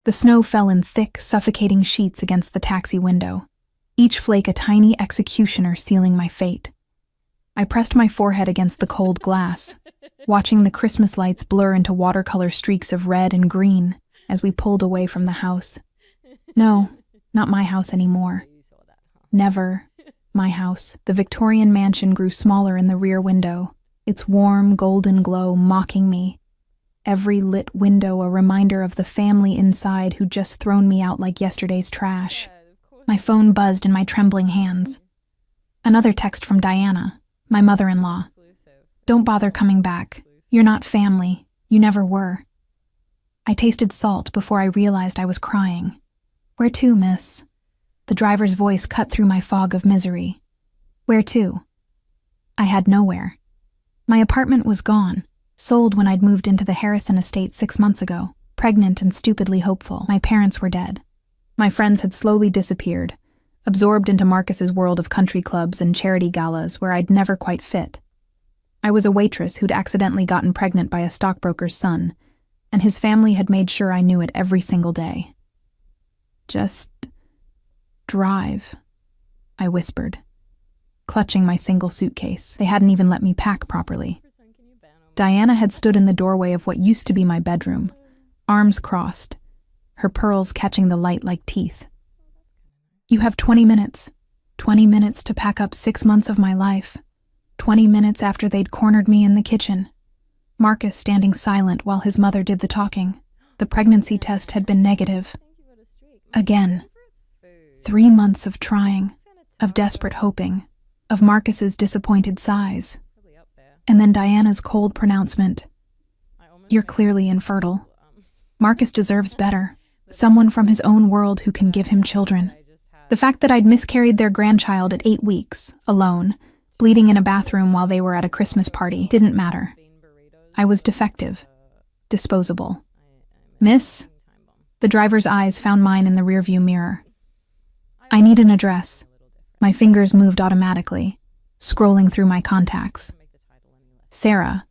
The snow fell in thick, suffocating sheets against the taxi window, each flake a tiny executioner sealing my fate. I pressed my forehead against the cold glass, watching the Christmas lights blur into watercolor streaks of red and green as we pulled away from the house. No, not my house anymore. Never my house. The Victorian mansion grew smaller in the rear window, its warm, golden glow mocking me. Every lit window a reminder of the family inside who'd just thrown me out like yesterday's trash. My phone buzzed in my trembling hands. Another text from Diana, my mother-in-law. Don't bother coming back. You're not family. You never were. I tasted salt before I realized I was crying. Where to, miss? The driver's voice cut through my fog of misery. Where to? I had nowhere. My apartment was gone, sold when I'd moved into the Harrison estate 6 months ago, pregnant and stupidly hopeful. My parents were dead. My friends had slowly disappeared, absorbed into Marcus's world of country clubs and charity galas where I'd never quite fit. I was a waitress who'd accidentally gotten pregnant by a stockbroker's son, and his family had made sure I knew it every single day. Just drive, I whispered, clutching my single suitcase. They hadn't even let me pack properly. Diana had stood in the doorway of what used to be my bedroom, arms crossed, her pearls catching the light like teeth. You have 20 minutes. 20 minutes to pack up 6 months of my life. 20 minutes after they'd cornered me in the kitchen. Marcus standing silent while his mother did the talking. The pregnancy test had been negative. Again. 3 months of trying, of desperate hoping, of Marcus's disappointed sighs. And then Diana's cold pronouncement. You're clearly infertile. Marcus deserves better. Someone from his own world who can give him children. The fact that I'd miscarried their grandchild at 8 weeks, alone, bleeding in a bathroom while they were at a Christmas party, didn't matter. I was defective. Disposable. Miss? The driver's eyes found mine in the rearview mirror. I need an address. My fingers moved automatically, scrolling through my contacts. Sarah.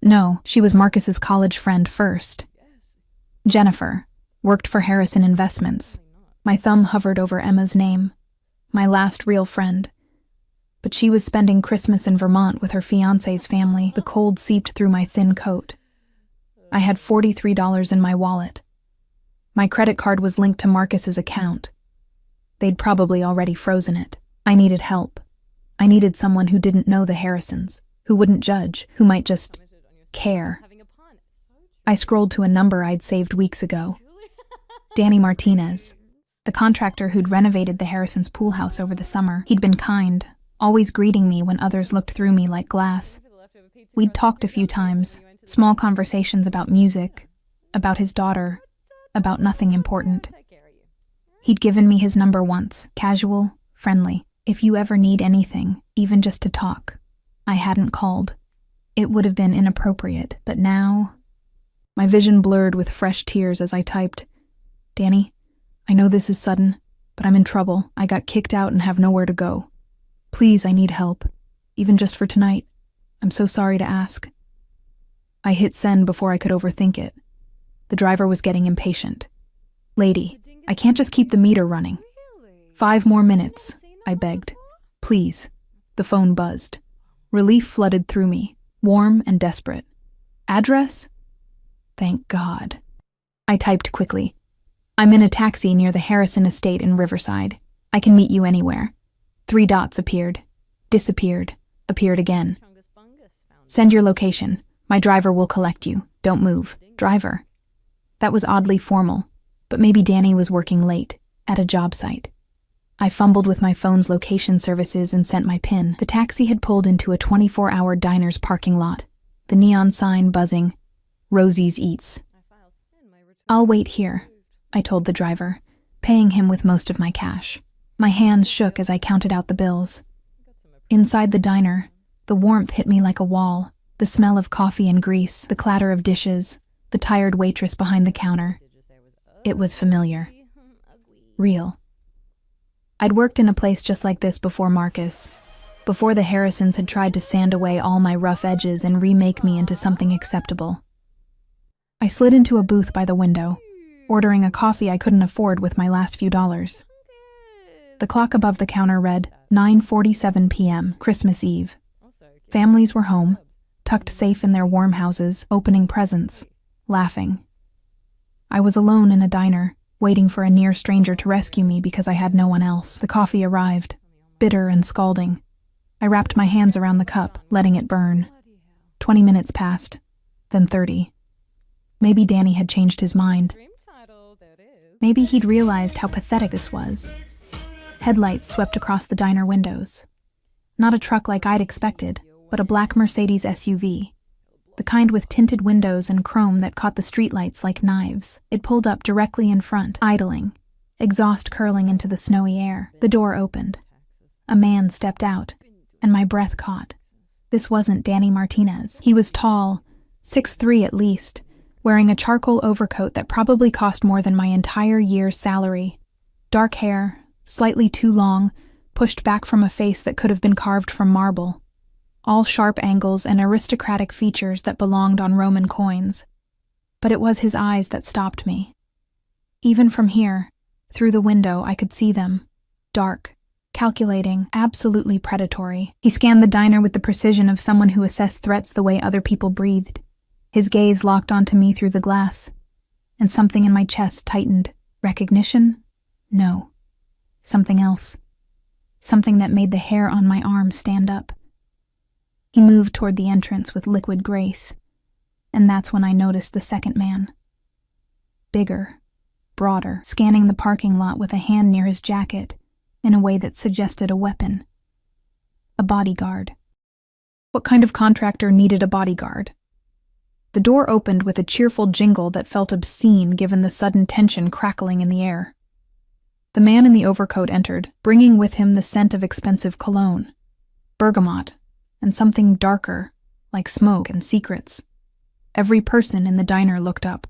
No, she was Marcus's college friend first. Jennifer. Worked for Harrison Investments. My thumb hovered over Emma's name. My last real friend. But she was spending Christmas in Vermont with her fiancé's family. The cold seeped through my thin coat. I had $43 in my wallet. My credit card was linked to Marcus's account. They'd probably already frozen it. I needed help. I needed someone who didn't know the Harrisons, who wouldn't judge, who might just care. I scrolled to a number I'd saved weeks ago. Danny Martinez, the contractor who'd renovated the Harrisons' pool house over the summer. He'd been kind, always greeting me when others looked through me like glass. We'd talked a few times, small conversations about music, about his daughter, about nothing important. He'd given me his number once, casual, friendly. If you ever need anything, even just to talk. I hadn't called. It would have been inappropriate, but now... My vision blurred with fresh tears as I typed, Danny, I know this is sudden, but I'm in trouble. I got kicked out and have nowhere to go. Please, I need help. Even just for tonight. I'm so sorry to ask. I hit send before I could overthink it. The driver was getting impatient. Lady, I can't just keep the meter running. 5 more minutes, I begged. Please. The phone buzzed. Relief flooded through me, warm and desperate. Address? Thank God. I typed quickly. I'm in a taxi near the Harrison estate in Riverside. I can meet you anywhere. 3 dots appeared, disappeared, appeared again. Send your location. My driver will collect you. Don't move. Driver. That was oddly formal, but maybe Danny was working late, at a job site. I fumbled with my phone's location services and sent my PIN. The taxi had pulled into a 24-hour diner's parking lot, the neon sign buzzing, Rosie's Eats. I'll wait here, I told the driver, paying him with most of my cash. My hands shook as I counted out the bills. Inside the diner, the warmth hit me like a wall, the smell of coffee and grease, the clatter of dishes, the tired waitress behind the counter. It was familiar. Real. I'd worked in a place just like this before Marcus, before the Harrisons had tried to sand away all my rough edges and remake me into something acceptable. I slid into a booth by the window, ordering a coffee I couldn't afford with my last few dollars. The clock above the counter read 9:47 p.m., Christmas Eve. Families were home, tucked safe in their warm houses, opening presents, laughing. I was alone in a diner, waiting for a near stranger to rescue me because I had no one else. The coffee arrived, bitter and scalding. I wrapped my hands around the cup, letting it burn. 20 minutes passed, then 30. Maybe Danny had changed his mind. Maybe he'd realized how pathetic this was. Headlights swept across the diner windows. Not a truck like I'd expected, but a black Mercedes SUV. The kind with tinted windows and chrome that caught the streetlights like knives. It pulled up directly in front, idling, exhaust curling into the snowy air. The door opened. A man stepped out, and my breath caught. This wasn't Danny Martinez. He was tall, 6'3" at least, wearing a charcoal overcoat that probably cost more than my entire year's salary. Dark hair, slightly too long, pushed back from a face that could have been carved from marble. All sharp angles and aristocratic features that belonged on Roman coins. But it was his eyes that stopped me. Even from here, through the window, I could see them. Dark, calculating, absolutely predatory. He scanned the diner with the precision of someone who assessed threats the way other people breathed. His gaze locked onto me through the glass, and something in my chest tightened. Recognition? No. Something else. Something that made the hair on my arm stand up. He moved toward the entrance with liquid grace, and that's when I noticed the second man. Bigger, broader, scanning the parking lot with a hand near his jacket in a way that suggested a weapon. A bodyguard. What kind of contractor needed a bodyguard? The door opened with a cheerful jingle that felt obscene given the sudden tension crackling in the air. The man in the overcoat entered, bringing with him the scent of expensive cologne, bergamot, and something darker, like smoke and secrets. Every person in the diner looked up.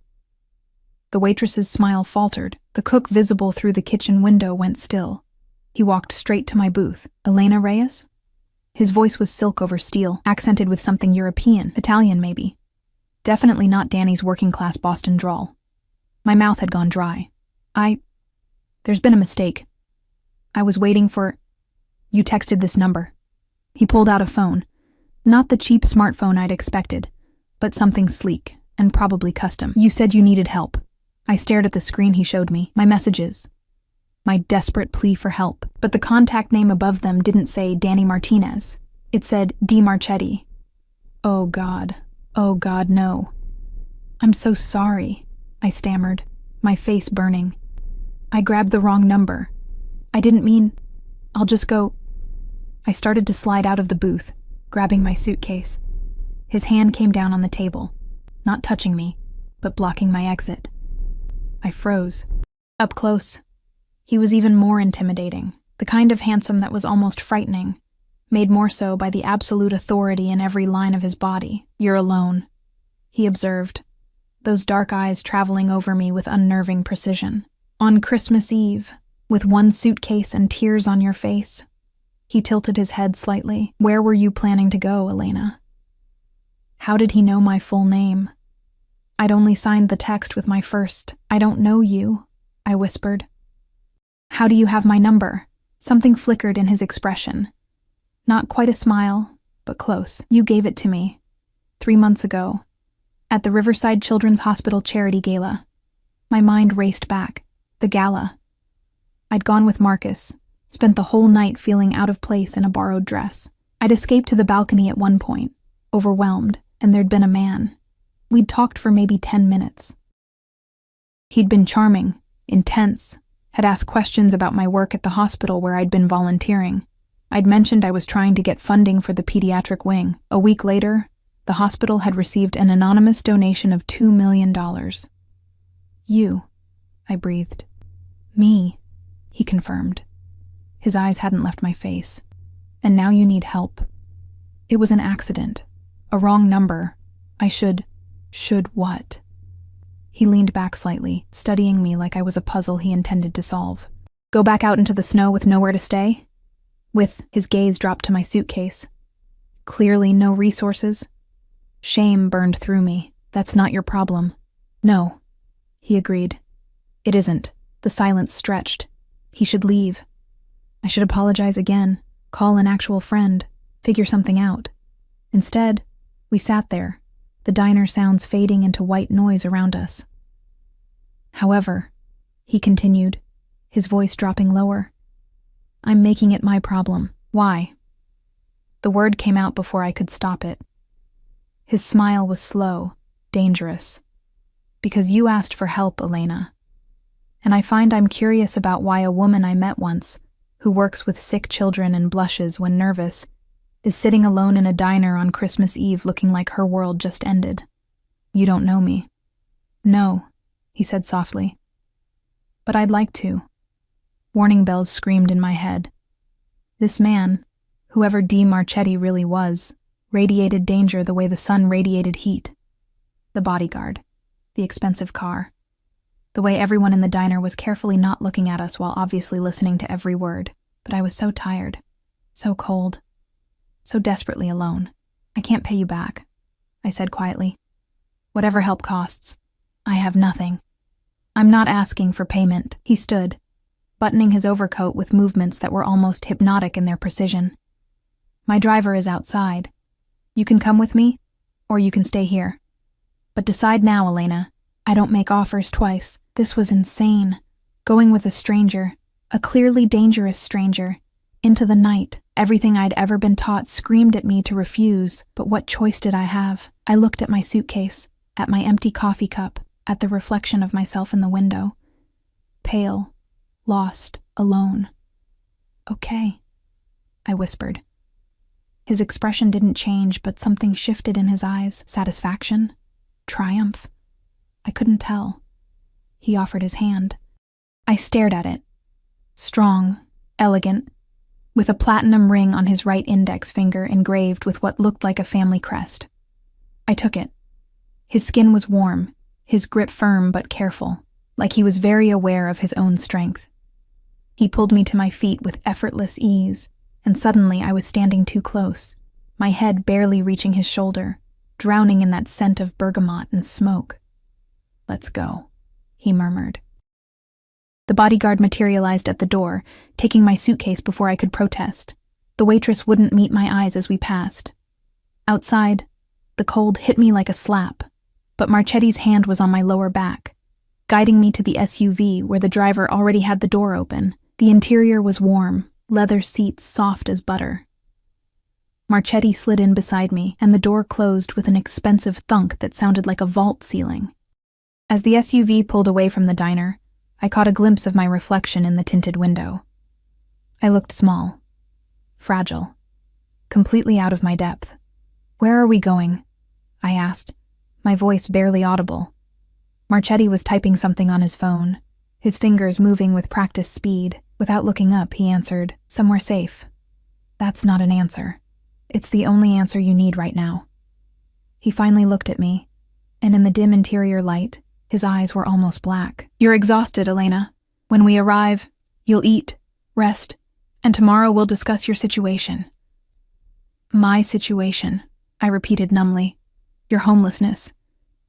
The waitress's smile faltered. The cook visible through the kitchen window went still. He walked straight to my booth. Elena Reyes? His voice was silk over steel, accented with something European, Italian maybe. Definitely not Danny's working-class Boston drawl. My mouth had gone dry. There's been a mistake. I was waiting for... You texted this number. He pulled out a phone. Not the cheap smartphone I'd expected, but something sleek, and probably custom. You said you needed help. I stared at the screen he showed me, my messages. My desperate plea for help, but the contact name above them didn't say Danny Martinez. It said D. Marchetti. Oh God, no. I'm so sorry, I stammered, my face burning. I grabbed the wrong number. I didn't mean... I'll just go... I started to slide out of the booth, grabbing my suitcase. His hand came down on the table, not touching me, but blocking my exit. I froze. Up close, he was even more intimidating, the kind of handsome that was almost frightening, made more so by the absolute authority in every line of his body. You're alone, he observed, those dark eyes traveling over me with unnerving precision. On Christmas Eve, with one suitcase and tears on your face. He tilted his head slightly. Where were you planning to go, Elena? How did he know my full name? I'd only signed the text with my first. I don't know you, I whispered. How do you have my number? Something flickered in his expression. Not quite a smile, but close. You gave it to me, 3 months ago, at the Riverside Children's Hospital charity gala. My mind raced back. The gala. I'd gone with Marcus, spent the whole night feeling out of place in a borrowed dress. I'd escaped to the balcony at one point, overwhelmed, and there'd been a man. We'd talked for maybe 10 minutes. He'd been charming, intense, had asked questions about my work at the hospital where I'd been volunteering. I'd mentioned I was trying to get funding for the pediatric wing. A week later, the hospital had received an anonymous donation of $2 million. You, I breathed. Me, he confirmed. His eyes hadn't left my face. And now you need help. It was an accident. A wrong number. I should what? He leaned back slightly, studying me like I was a puzzle he intended to solve. Go back out into the snow with nowhere to stay? With his gaze dropped to my suitcase. Clearly no resources. Shame burned through me. That's not your problem. No, he agreed. It isn't. The silence stretched. He should leave. I should apologize again, call an actual friend, figure something out. Instead, we sat there, the diner sounds fading into white noise around us. However, he continued, his voice dropping lower, I'm making it my problem. Why? The word came out before I could stop it. His smile was slow, dangerous. Because you asked for help, Elena. And I find I'm curious about why a woman I met once, who works with sick children and blushes when nervous, is sitting alone in a diner on Christmas Eve looking like her world just ended. You don't know me. No, he said softly. But I'd like to. Warning bells screamed in my head. This man, whoever D. Marchetti really was, radiated danger the way the sun radiated heat. The bodyguard, the expensive car, the way everyone in the diner was carefully not looking at us while obviously listening to every word. But I was so tired, so cold, so desperately alone. I can't pay you back, I said quietly. Whatever help costs. I have nothing. I'm not asking for payment. He stood, buttoning his overcoat with movements that were almost hypnotic in their precision. My driver is outside. You can come with me, or you can stay here. But decide now, Elena. I don't make offers twice. This was insane. Going with a stranger, a clearly dangerous stranger, into the night. Everything I'd ever been taught screamed at me to refuse, but what choice did I have? I looked at my suitcase, at my empty coffee cup, at the reflection of myself in the window. Pale, lost, alone. Okay, I whispered. His expression didn't change, but something shifted in his eyes. Satisfaction? Triumph? I couldn't tell. He offered his hand. I stared at it. Strong, elegant, with a platinum ring on his right index finger engraved with what looked like a family crest. I took it. His skin was warm, his grip firm but careful, like he was very aware of his own strength. He pulled me to my feet with effortless ease, and suddenly I was standing too close, my head barely reaching his shoulder, drowning in that scent of bergamot and smoke. Let's go, he murmured. The bodyguard materialized at the door, taking my suitcase before I could protest. The waitress wouldn't meet my eyes as we passed. Outside, the cold hit me like a slap, but Marchetti's hand was on my lower back, guiding me to the SUV where the driver already had the door open. The interior was warm, leather seats soft as butter. Marchetti slid in beside me, and the door closed with an expensive thunk that sounded like a vault ceiling. As the SUV pulled away from the diner, I caught a glimpse of my reflection in the tinted window. I looked small, fragile, completely out of my depth. Where are we going? I asked, my voice barely audible. Marchetti was typing something on his phone, his fingers moving with practiced speed. Without looking up, he answered, somewhere safe. That's not an answer. It's the only answer you need right now. He finally looked at me, and in the dim interior light, his eyes were almost black. You're exhausted, Elena. When we arrive, you'll eat, rest, and tomorrow we'll discuss your situation. My situation, I repeated numbly. Your homelessness.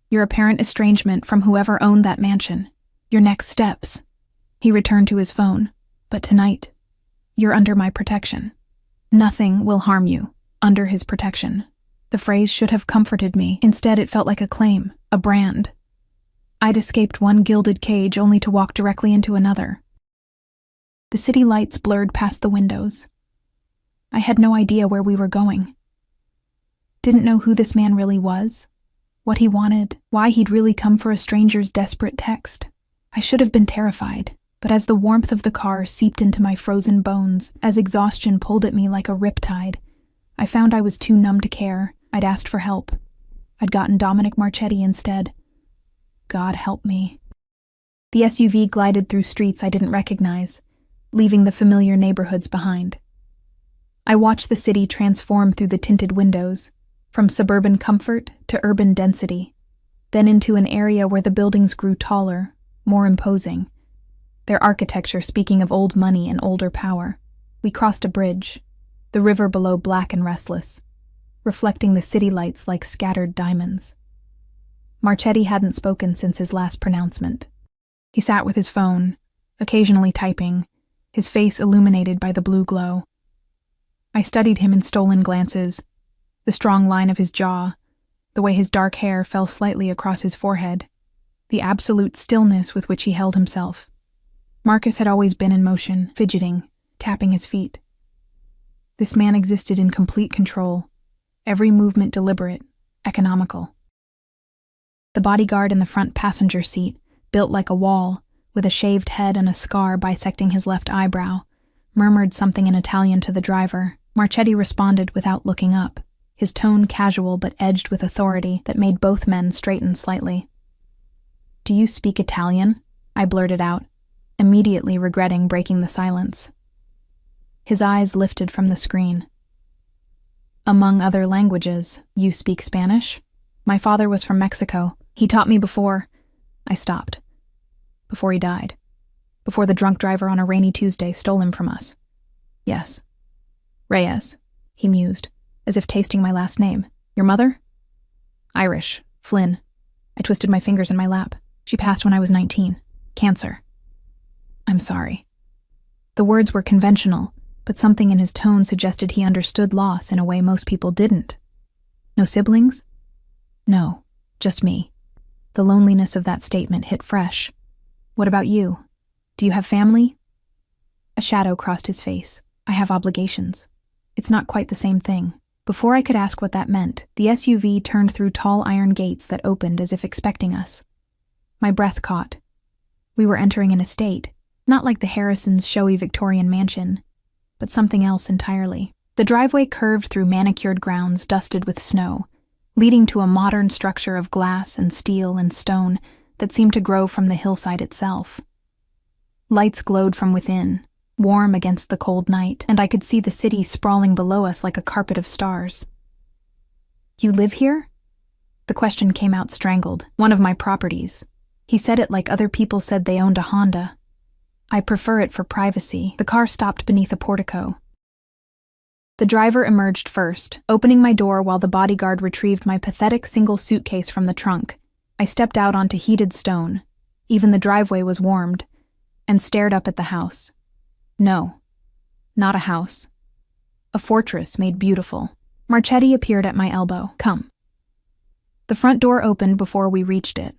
Your apparent estrangement from whoever owned that mansion. Your next steps. He returned to his phone. But tonight, you're under my protection. Nothing will harm you, under his protection. The phrase should have comforted me. Instead, it felt like a claim, a brand. I'd escaped one gilded cage only to walk directly into another. The city lights blurred past the windows. I had no idea where we were going. Didn't know who this man really was, what he wanted, why he'd really come for a stranger's desperate text. I should have been terrified, but as the warmth of the car seeped into my frozen bones, as exhaustion pulled at me like a riptide, I found I was too numb to care. I'd asked for help. I'd gotten Dominic Marchetti instead. God help me. The SUV glided through streets I didn't recognize, leaving the familiar neighborhoods behind. I watched the city transform through the tinted windows, from suburban comfort to urban density, then into an area where the buildings grew taller, more imposing, their architecture speaking of old money and older power. We crossed a bridge, the river below black and restless, reflecting the city lights like scattered diamonds. Marchetti hadn't spoken since his last pronouncement. He sat with his phone, occasionally typing, his face illuminated by the blue glow. I studied him in stolen glances, the strong line of his jaw, the way his dark hair fell slightly across his forehead, the absolute stillness with which he held himself. Marcus had always been in motion, fidgeting, tapping his feet. This man existed in complete control, every movement deliberate, economical. The bodyguard in the front passenger seat, built like a wall, with a shaved head and a scar bisecting his left eyebrow, murmured something in Italian to the driver. Marchetti responded without looking up, his tone casual but edged with authority that made both men straighten slightly. "Do you speak Italian?" I blurted out, immediately regretting breaking the silence. His eyes lifted from the screen. "Among other languages, you speak Spanish? My father was from Mexico. He taught me before—" I stopped. "Before he died. Before the drunk driver on a rainy Tuesday stole him from us. Yes. Reyes," he mused, as if tasting my last name. "Your mother?" "Irish. Flynn." I twisted my fingers in my lap. "She passed when I was 19. Cancer." "I'm sorry." The words were conventional, but something in his tone suggested he understood loss in a way most people didn't. "No siblings?" "No, just me." The loneliness of that statement hit fresh. "What about you? Do you have family?" A shadow crossed his face. "I have obligations. It's not quite the same thing." Before I could ask what that meant, the SUV turned through tall iron gates that opened as if expecting us. My breath caught. We were entering an estate, not like the Harrisons' showy Victorian mansion, but something else entirely. The driveway curved through manicured grounds dusted with snow, leading to a modern structure of glass and steel and stone that seemed to grow from the hillside itself. Lights glowed from within, warm against the cold night, and I could see the city sprawling below us like a carpet of stars. "You live here?" The question came out strangled. "One of my properties." He said it like other people said they owned a Honda. "I prefer it for privacy." The car stopped beneath a portico. The driver emerged first, opening my door while the bodyguard retrieved my pathetic single suitcase from the trunk. I stepped out onto heated stone. Even the driveway was warmed, and stared up at the house. No, not a house. A fortress made beautiful. Marchetti appeared at my elbow. "Come." The front door opened before we reached it.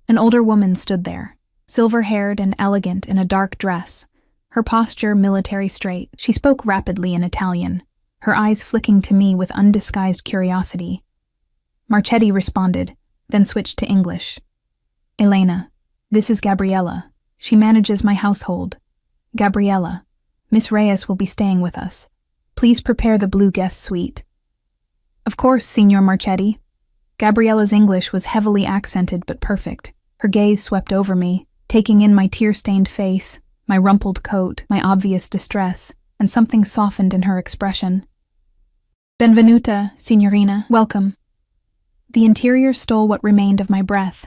An older woman stood there, silver-haired and elegant in a dark dress, her posture military straight. She spoke rapidly in Italian, her eyes flicking to me with undisguised curiosity. Marchetti responded, then switched to English. "Elena, this is Gabriella. She manages my household. Gabriella, Miss Reyes will be staying with us. Please prepare the blue guest suite." "Of course, Signor Marchetti." Gabriella's English was heavily accented but perfect. Her gaze swept over me, taking in my tear-stained face, my rumpled coat, my obvious distress, and something softened in her expression. "Benvenuta, signorina. Welcome." The interior stole what remained of my breath.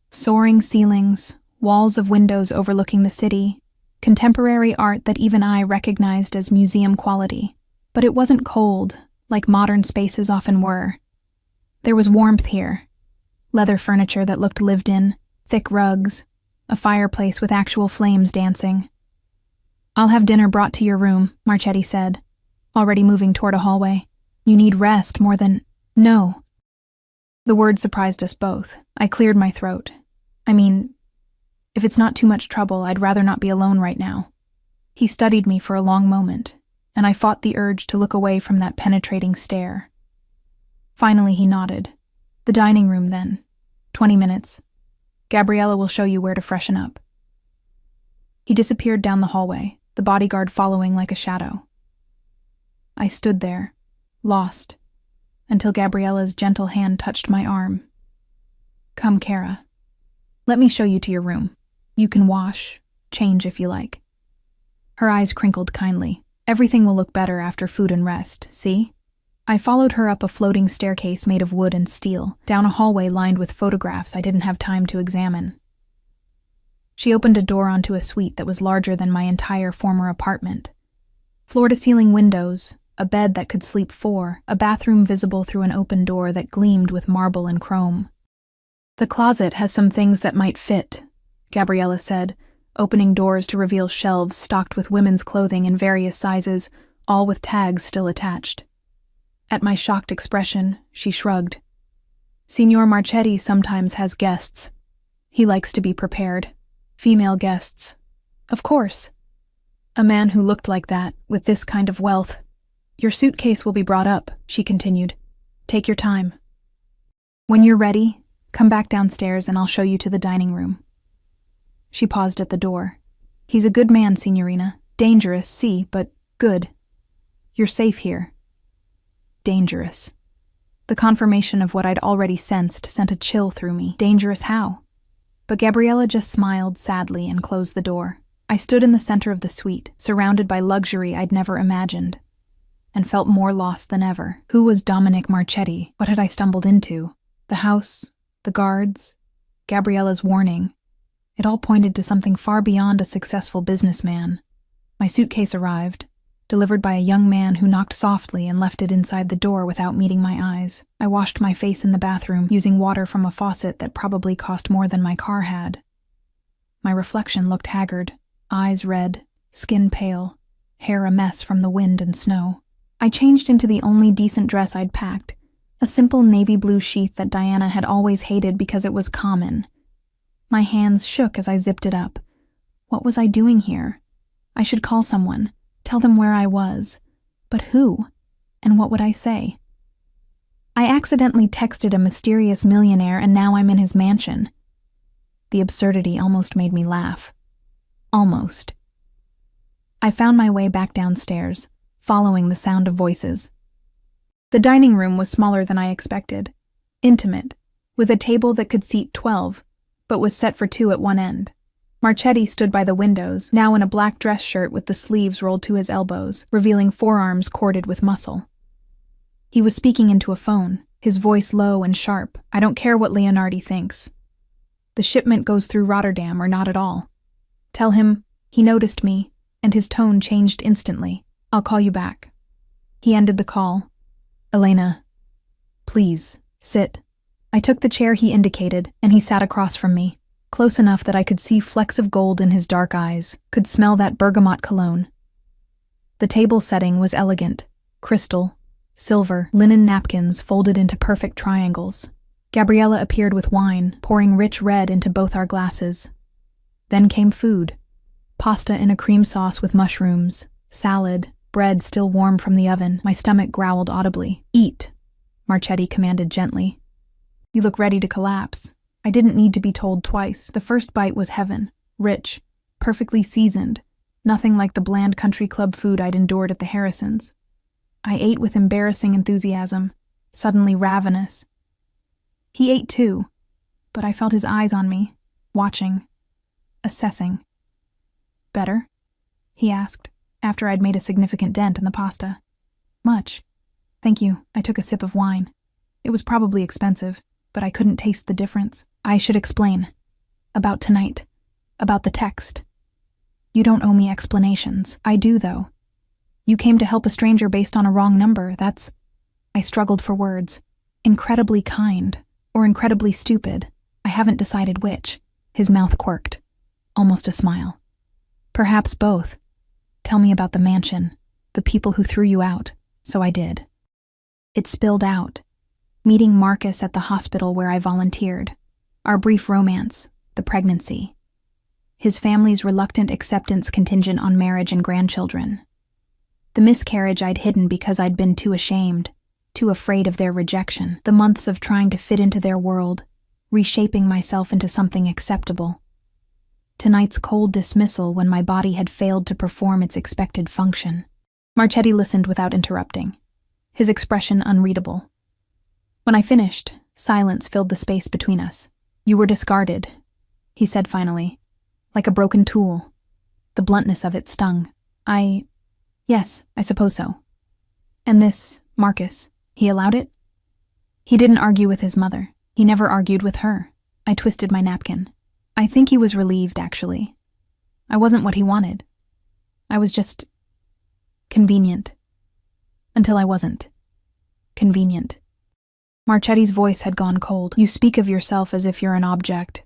Soaring ceilings, walls of windows overlooking the city, contemporary art that even I recognized as museum quality. But it wasn't cold, like modern spaces often were. There was warmth here. Leather furniture that looked lived in, thick rugs, a fireplace with actual flames dancing. "I'll have dinner brought to your room," Marchetti said, already moving toward a hallway. "You need rest more than—" "No." The word surprised us both. I cleared my throat. "I mean, if it's not too much trouble, I'd rather not be alone right now." He studied me for a long moment, and I fought the urge to look away from that penetrating stare. Finally, he nodded. "The dining room, then. 20 minutes. Gabriella will show you where to freshen up." He disappeared down the hallway, the bodyguard following like a shadow. I stood there, lost, until Gabriella's gentle hand touched my arm. "Come, Kara. Let me show you to your room. You can wash, change if you like." Her eyes crinkled kindly. "Everything will look better after food and rest, see?" I followed her up a floating staircase made of wood and steel, down a hallway lined with photographs I didn't have time to examine. She opened a door onto a suite that was larger than my entire former apartment. Floor-to-ceiling windows, a bed that could sleep 4, a bathroom visible through an open door that gleamed with marble and chrome. "The closet has some things that might fit," Gabriella said, opening doors to reveal shelves stocked with women's clothing in various sizes, all with tags still attached. At my shocked expression, she shrugged. Signor Marchetti sometimes has guests. He likes to be prepared. Female guests. Of course. A man who looked like that, with this kind of wealth. Your suitcase will be brought up, she continued. Take your time. When you're ready, come back downstairs and I'll show you to the dining room. She paused at the door. He's a good man, Signorina. Dangerous, see, but good. You're safe here. Dangerous. The confirmation of what I'd already sensed sent a chill through me. Dangerous how? But Gabriella just smiled sadly and closed the door. I stood in the center of the suite, surrounded by luxury I'd never imagined, and felt more lost than ever. Who was Dominic Marchetti? What had I stumbled into? The house, the guards, Gabriella's warning. It all pointed to something far beyond a successful businessman. My suitcase arrived, delivered by a young man who knocked softly and left it inside the door without meeting my eyes. I washed my face in the bathroom, using water from a faucet that probably cost more than my car had. My reflection looked haggard, eyes red, skin pale, hair a mess from the wind and snow. I changed into the only decent dress I'd packed, a simple navy blue sheath that Diana had always hated because it was common. My hands shook as I zipped it up. What was I doing here? I should call someone, tell them where I was. But who? And what would I say? I accidentally texted a mysterious millionaire and now I'm in his mansion. The absurdity almost made me laugh. Almost. I found my way back downstairs, following the sound of voices. The dining room was smaller than I expected, intimate, with a table that could seat 12, but was set for 2 at one end. Marchetti stood by the windows, now in a black dress shirt with the sleeves rolled to his elbows, revealing forearms corded with muscle. He was speaking into a phone, his voice low and sharp. I don't care what Leonardi thinks. The shipment goes through Rotterdam or not at all. Tell him he noticed me, and his tone changed instantly. I'll call you back. He ended the call. Elena, please, sit. I took the chair he indicated, and he sat across from me, close enough that I could see flecks of gold in his dark eyes, could smell that bergamot cologne. The table setting was elegant, crystal, silver, linen napkins folded into perfect triangles. Gabriella appeared with wine, pouring rich red into both our glasses. Then came food. Pasta in a cream sauce with mushrooms, salad, bread still warm from the oven. My stomach growled audibly. Eat, Marchetti commanded gently. You look ready to collapse. I didn't need to be told twice. The first bite was heaven, rich, perfectly seasoned, nothing like the bland country club food I'd endured at the Harrisons. I ate with embarrassing enthusiasm, suddenly ravenous. He ate too, but I felt his eyes on me, watching, assessing. Better? He asked, after I'd made a significant dent in the pasta. Much. Thank you. I took a sip of wine. It was probably expensive, but I couldn't taste the difference. I should explain. About tonight. About the text. You don't owe me explanations. I do, though. You came to help a stranger based on a wrong number. That's... I struggled for words. Incredibly kind, or incredibly stupid. I haven't decided which. His mouth quirked. Almost a smile. Perhaps both. Tell me about the mansion, the people who threw you out. So I did. It spilled out. Meeting Marcus at the hospital where I volunteered. Our brief romance, the pregnancy. His family's reluctant acceptance contingent on marriage and grandchildren. The miscarriage I'd hidden because I'd been too ashamed, too afraid of their rejection. The months of trying to fit into their world, reshaping myself into something acceptable. Tonight's cold dismissal when my body had failed to perform its expected function. Marchetti listened without interrupting, his expression unreadable. When I finished, silence filled the space between us. You were discarded, he said finally, like a broken tool. The bluntness of it stung. Yes, I suppose so. And this, Marcus, he allowed it? He didn't argue with his mother. He never argued with her. I twisted my napkin. I think he was relieved, actually. I wasn't what he wanted. I was just... convenient. Until I wasn't. Convenient. Marchetti's voice had gone cold. You speak of yourself as if you're an object.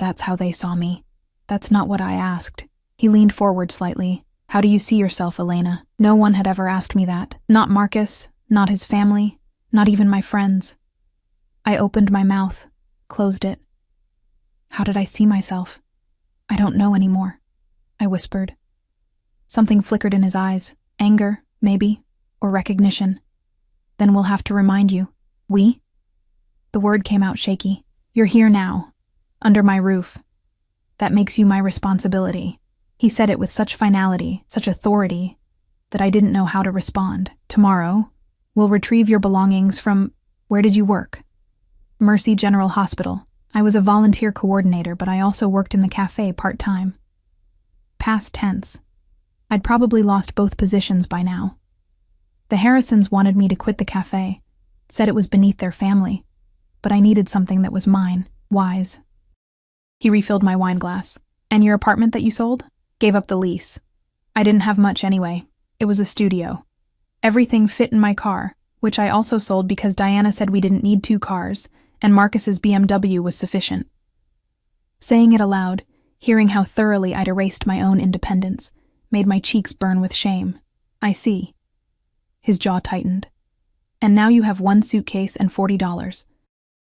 That's how they saw me. That's not what I asked. He leaned forward slightly. How do you see yourself, Elena? No one had ever asked me that. Not Marcus, not his family, not even my friends. I opened my mouth, closed it. How did I see myself? I don't know anymore, I whispered. Something flickered in his eyes. Anger, maybe, or recognition. Then we'll have to remind you. We? The word came out shaky. You're here now, under my roof. That makes you my responsibility. He said it with such finality, such authority, that I didn't know how to respond. Tomorrow, we'll retrieve your belongings from… Where did you work? Mercy General Hospital. I was a volunteer coordinator, but I also worked in the cafe part-time. Past tense. I'd probably lost both positions by now. The Harrisons wanted me to quit the cafe, said it was beneath their family, but I needed something that was mine, wise. He refilled my wine glass. And your apartment that you sold? Gave up the lease. I didn't have much anyway. It was a studio. Everything fit in my car, which I also sold because Diana said we didn't need 2 cars, and Marcus's BMW was sufficient. Saying it aloud, hearing how thoroughly I'd erased my own independence, made my cheeks burn with shame. I see. His jaw tightened. And now you have 1 suitcase and $40.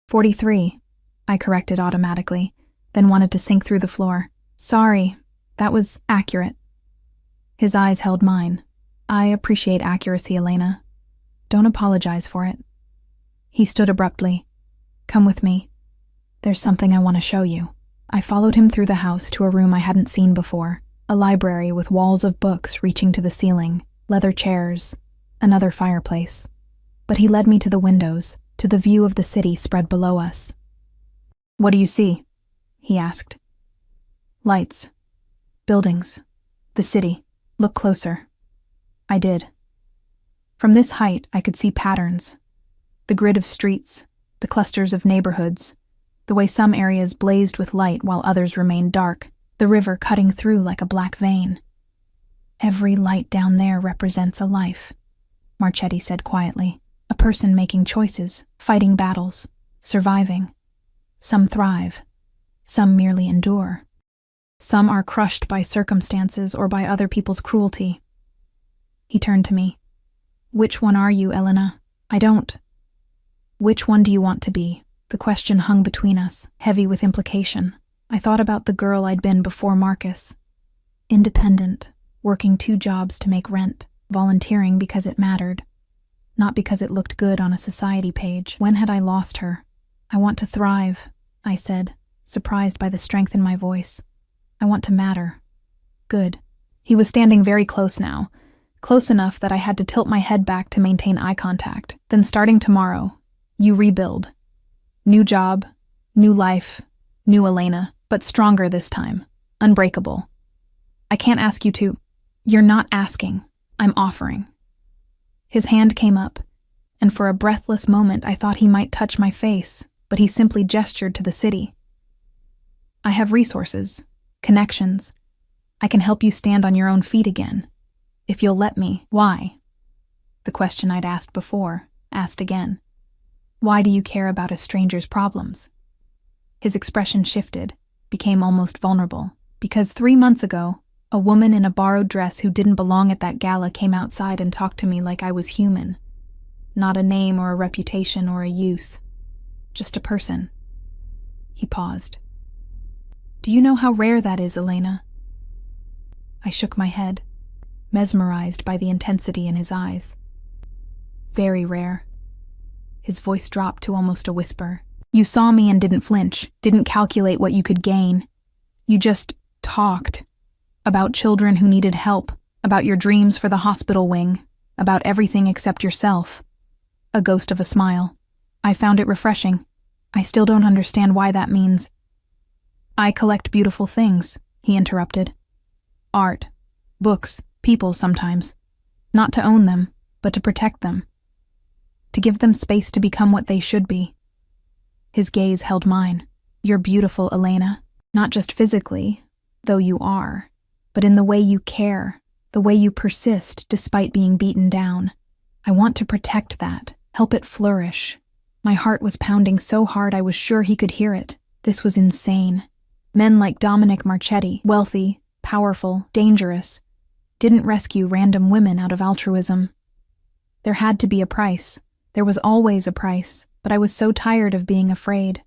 43, I corrected automatically, then wanted to sink through the floor. Sorry, that was accurate. His eyes held mine. I appreciate accuracy, Elena. Don't apologize for it. He stood abruptly. Come with me. There's something I want to show you. I followed him through the house to a room I hadn't seen before, a library with walls of books reaching to the ceiling, leather chairs, another fireplace. But he led me to the windows, to the view of the city spread below us. What do you see? He asked. Lights. Buildings. The city. Look closer. I did. From this height, I could see patterns. The grid of streets, the clusters of neighborhoods, the way some areas blazed with light while others remained dark, the river cutting through like a black vein. Every light down there represents a life, Marchetti said quietly. A person making choices, fighting battles, surviving. Some thrive. Some merely endure. Some are crushed by circumstances or by other people's cruelty. He turned to me. Which one are you, Elena? I don't. Which one do you want to be? The question hung between us, heavy with implication. I thought about the girl I'd been before Marcus. Independent, working 2 jobs to make rent, volunteering because it mattered, not because it looked good on a society page. When had I lost her? I want to thrive, I said, surprised by the strength in my voice. I want to matter. Good. He was standing very close now, close enough that I had to tilt my head back to maintain eye contact. Then starting tomorrow, you rebuild. New job, new life, new Elena, but stronger this time, unbreakable. I can't ask you to. You're not asking. I'm offering. His hand came up, and for a breathless moment I thought he might touch my face, but he simply gestured to the city. I have resources, connections. I can help you stand on your own feet again. If you'll let me. Why? The question I'd asked before, asked again. Why do you care about a stranger's problems? His expression shifted, became almost vulnerable, because 3 months ago, a woman in a borrowed dress who didn't belong at that gala came outside and talked to me like I was human. Not a name or a reputation or a use. Just a person. He paused. Do you know how rare that is, Elena? I shook my head, mesmerized by the intensity in his eyes. Very rare. His voice dropped to almost a whisper. You saw me and didn't flinch, didn't calculate what you could gain. You just talked. About children who needed help, about your dreams for the hospital wing, about everything except yourself. A ghost of a smile. I found it refreshing. I still don't understand why that means. I collect beautiful things, he interrupted. Art, books, people sometimes. Not to own them, but to protect them. To give them space to become what they should be. His gaze held mine. You're beautiful, Elena. Not just physically, though you are, but in the way you care, the way you persist despite being beaten down. I want to protect that, help it flourish. My heart was pounding so hard I was sure he could hear it. This was insane. Men like Dominic Marchetti, wealthy, powerful, dangerous, didn't rescue random women out of altruism. There had to be a price. There was always a price, but I was so tired of being afraid.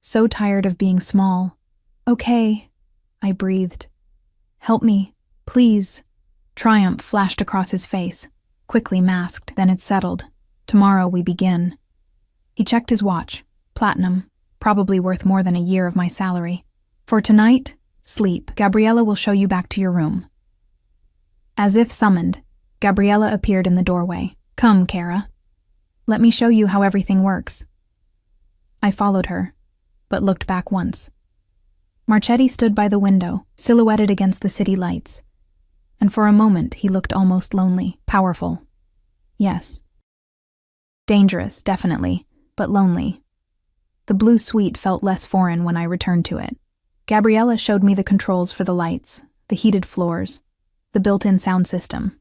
So tired of being small. "Okay," I breathed. "Help me, please." Triumph flashed across his face, quickly masked, then it settled. "Tomorrow we begin." He checked his watch. Platinum, probably worth more than a year of my salary. "For tonight, sleep. Gabriella will show you back to your room." As if summoned, Gabriella appeared in the doorway. "Come, Kara. Let me show you how everything works." I followed her, but looked back once. Marchetti stood by the window, silhouetted against the city lights. And for a moment he looked almost lonely. Powerful. Yes. Dangerous, definitely, but lonely. The blue suite felt less foreign when I returned to it. Gabriella showed me the controls for the lights, the heated floors, the built-in sound system.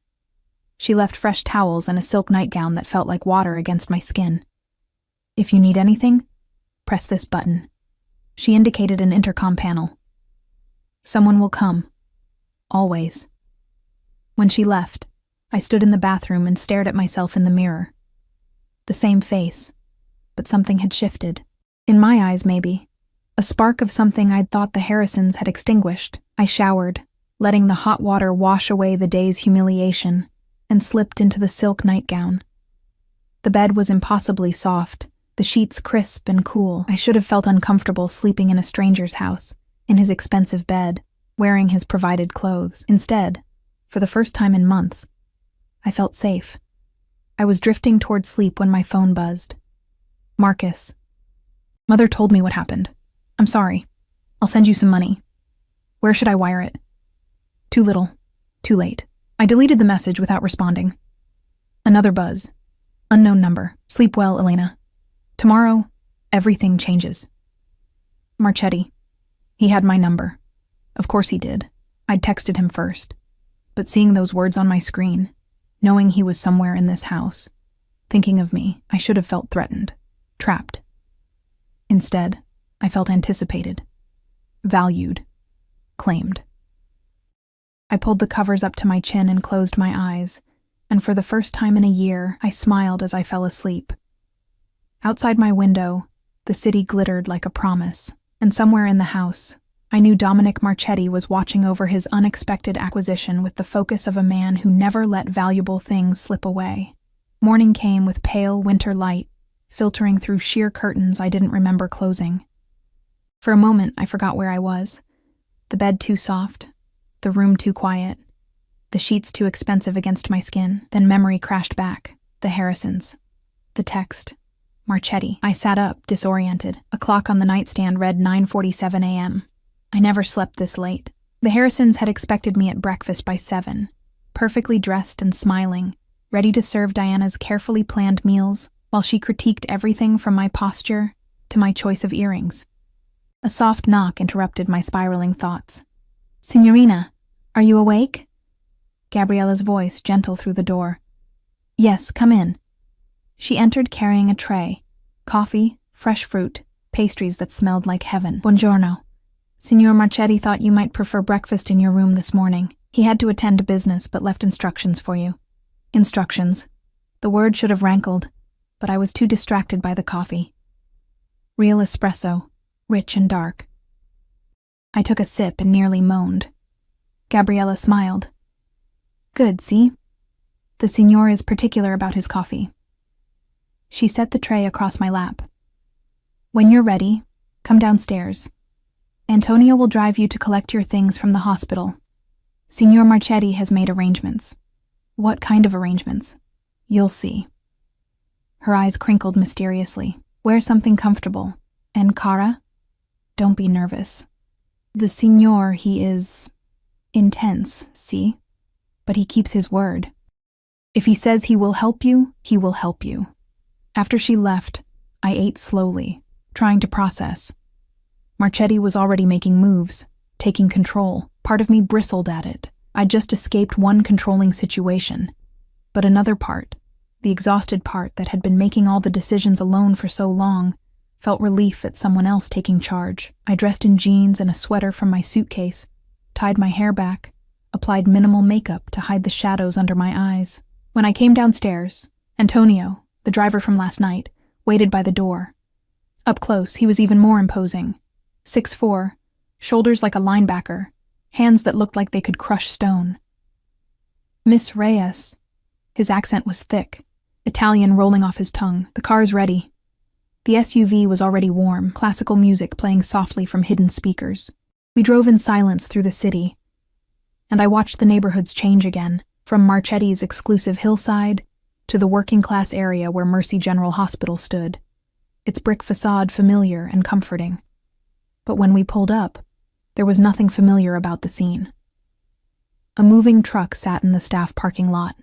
She left fresh towels and a silk nightgown that felt like water against my skin. "If you need anything, press this button." She indicated an intercom panel. "Someone will come. Always." When she left, I stood in the bathroom and stared at myself in the mirror. The same face, but something had shifted. In my eyes, maybe. A spark of something I'd thought the Harrisons had extinguished. I showered, letting the hot water wash away the day's humiliation, and slipped into the silk nightgown. The bed was impossibly soft, the sheets crisp and cool. I should have felt uncomfortable sleeping in a stranger's house, in his expensive bed, wearing his provided clothes. Instead, for the first time in months, I felt safe. I was drifting toward sleep when my phone buzzed. "Marcus. Mother told me what happened. I'm sorry. I'll send you some money. Where should I wire it?" "Too little. Too late." I deleted the message without responding. Another buzz. Unknown number. "Sleep well, Elena. Tomorrow, everything changes." Marchetti. He had my number. Of course he did. I'd texted him first. But seeing those words on my screen, knowing he was somewhere in this house, thinking of me, I should have felt threatened, trapped. Instead, I felt anticipated, valued, claimed. I pulled the covers up to my chin and closed my eyes, and for the first time in a year, I smiled as I fell asleep. Outside my window, the city glittered like a promise, and somewhere in the house, I knew Dominic Marchetti was watching over his unexpected acquisition with the focus of a man who never let valuable things slip away. Morning came with pale winter light, filtering through sheer curtains I didn't remember closing. For a moment, I forgot where I was. The bed too soft, the room too quiet, the sheets too expensive against my skin. Then memory crashed back. The Harrisons. The text. Marchetti. I sat up, disoriented. A clock on the nightstand read 9:47 a.m. I never slept this late. The Harrisons had expected me at breakfast by 7, perfectly dressed and smiling, ready to serve Diana's carefully planned meals, while she critiqued everything from my posture to my choice of earrings. A soft knock interrupted my spiraling thoughts. "Signorina, are you awake?" Gabriella's voice gentle through the door. "Yes, come in." She entered carrying a tray, coffee, fresh fruit, pastries that smelled like heaven. "Buongiorno. Signor Marchetti thought you might prefer breakfast in your room this morning. He had to attend to business but left instructions for you." Instructions. The word should have rankled, but I was too distracted by the coffee. Real espresso, rich and dark. I took a sip and nearly moaned. Gabriella smiled. "Good, see? The signor is particular about his coffee." She set the tray across my lap. "When you're ready, come downstairs. Antonio will drive you to collect your things from the hospital. Signor Marchetti has made arrangements." "What kind of arrangements?" "You'll see." Her eyes crinkled mysteriously. "Wear something comfortable. And Cara? Don't be nervous. The signor, he is intense, see? But he keeps his word. If he says he will help you, he will help you." After she left, I ate slowly, trying to process. Marchetti was already making moves, taking control. Part of me bristled at it. I'd just escaped one controlling situation. But another part, the exhausted part that had been making all the decisions alone for so long, felt relief at someone else taking charge. I dressed in jeans and a sweater from my suitcase, tied my hair back, applied minimal makeup to hide the shadows under my eyes. When I came downstairs, Antonio, the driver from last night, waited by the door. Up close, he was even more imposing. 6'4", shoulders like a linebacker, hands that looked like they could crush stone. Miss Reyes. His accent was thick, Italian rolling off his tongue. The car's ready. The SUV was already warm, classical music playing softly from hidden speakers. We drove in silence through the city, and I watched the neighborhoods change again, from Marchetti's exclusive hillside to the working-class area where Mercy General Hospital stood, its brick facade familiar and comforting. But when we pulled up, there was nothing familiar about the scene. A moving truck sat in the staff parking lot.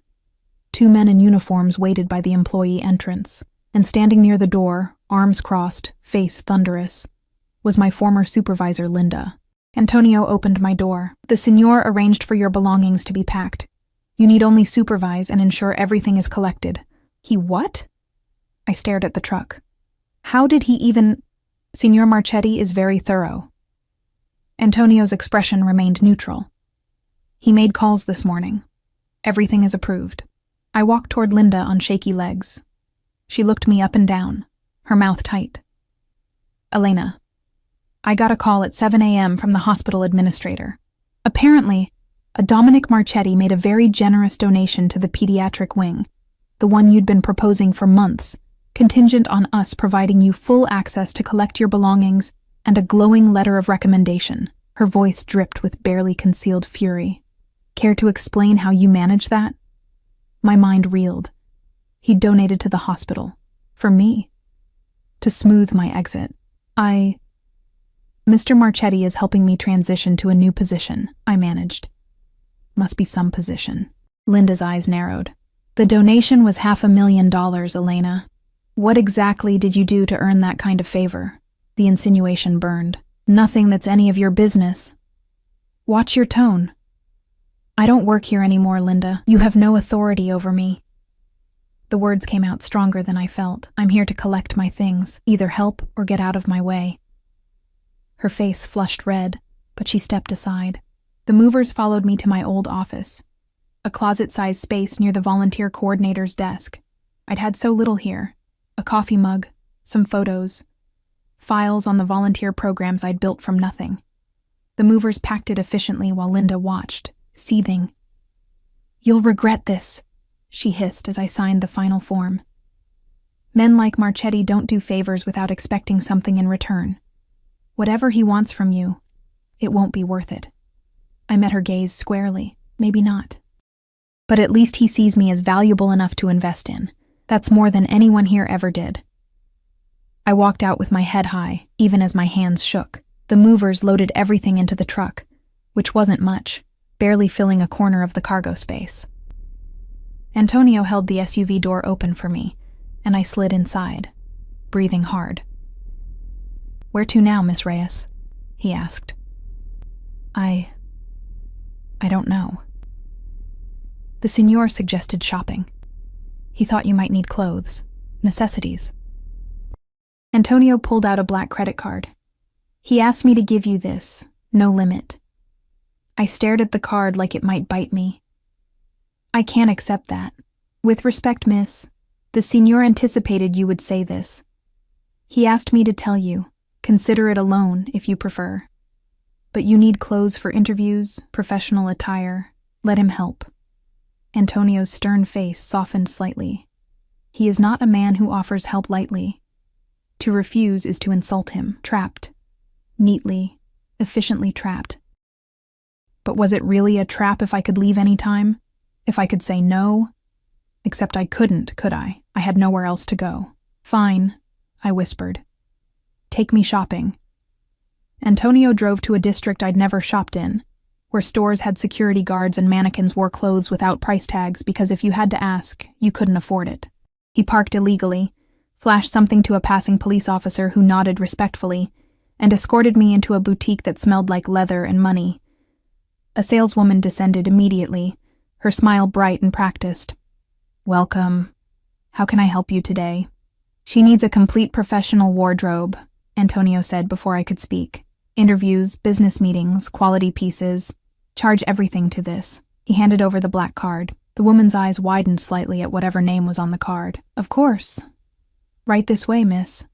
2 men in uniforms waited by the employee entrance, and standing near the door, arms crossed, face thunderous, was my former supervisor, Linda. Antonio opened my door. "The senor arranged for your belongings to be packed. You need only supervise and ensure everything is collected." "He what?" I stared at the truck. "How did he even—" "Senor Marchetti is very thorough." Antonio's expression remained neutral. "He made calls this morning. Everything is approved." I walked toward Linda on shaky legs. She looked me up and down, her mouth tight. "Elena, I got a call at 7 a.m. from the hospital administrator. Apparently, a Dominic Marchetti made a very generous donation to the pediatric wing, the one you'd been proposing for months, contingent on us providing you full access to collect your belongings and a glowing letter of recommendation." Her voice dripped with barely concealed fury. "Care to explain how you managed that?" My mind reeled. He'd donated to the hospital. For me. To smooth my exit. "Mr. Marchetti is helping me transition to a new position," I managed. "Must be some position." Linda's eyes narrowed. "The donation was $500,000, Elena. What exactly did you do to earn that kind of favor?" The insinuation burned. "Nothing that's any of your business." "Watch your tone." "I don't work here anymore, Linda. You have no authority over me." The words came out stronger than I felt. "I'm here to collect my things, either help or get out of my way." Her face flushed red, but she stepped aside. The movers followed me to my old office, a closet-sized space near the volunteer coordinator's desk. I'd had so little here: a coffee mug, some photos, files on the volunteer programs I'd built from nothing. The movers packed it efficiently while Linda watched, seething. "You'll regret this," she hissed as I signed the final form. "Men like Marchetti don't do favors without expecting something in return. Whatever he wants from you, it won't be worth it." I met her gaze squarely. Maybe not. But at least he sees me as valuable enough to invest in. That's more than anyone here ever did. I walked out with my head high, even as my hands shook. The movers loaded everything into the truck, which wasn't much, barely filling a corner of the cargo space. Antonio held the SUV door open for me, and I slid inside, breathing hard. "Where to now, Miss Reyes?" he asked. I don't know." "The senor suggested shopping. He thought you might need clothes, necessities." Antonio pulled out a black credit card. "He asked me to give you this, no limit." I stared at the card like it might bite me. "I can't accept that. With respect, miss, the senor anticipated you would say this. He asked me to tell you, consider it a loan if you prefer. But you need clothes for interviews, professional attire. Let him help." Antonio's stern face softened slightly. He is not a man who offers help lightly. To refuse is to insult him. Trapped. Neatly, efficiently trapped. But was it really a trap if I could leave any time? If I could say no? Except I couldn't, could I? I had nowhere else to go. "Fine," I whispered. "Take me shopping." Antonio drove to a district I'd never shopped in, where stores had security guards and mannequins wore clothes without price tags because if you had to ask, you couldn't afford it. He parked illegally, flashed something to a passing police officer who nodded respectfully, and escorted me into a boutique that smelled like leather and money. A saleswoman descended immediately, her smile bright and practiced. "Welcome. How can I help you today?" She needs a complete professional wardrobe, Antonio said before I could speak. Interviews, business meetings, quality pieces. Charge everything to this. He handed over the black card. The woman's eyes widened slightly at whatever name was on the card. Of course. Right this way, miss.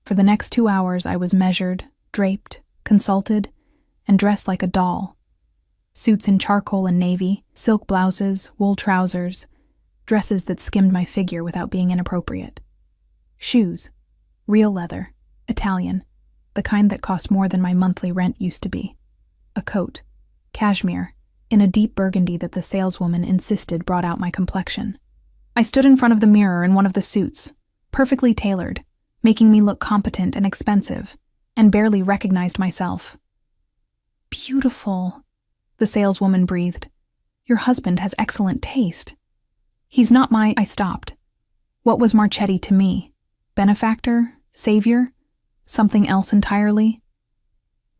For the next 2 hours I was measured, draped, consulted, and dressed like a doll. Suits in charcoal and navy, silk blouses, wool trousers, dresses that skimmed my figure without being inappropriate. Shoes, real leather, Italian, the kind that cost more than my monthly rent used to be. A coat, cashmere, in a deep burgundy that the saleswoman insisted brought out my complexion. I stood in front of the mirror in one of the suits, perfectly tailored, making me look competent and expensive, and barely recognized myself. Beautiful, the saleswoman breathed. Your husband has excellent taste. He's not I stopped. What was Marchetti to me? Benefactor? Savior? Something else entirely?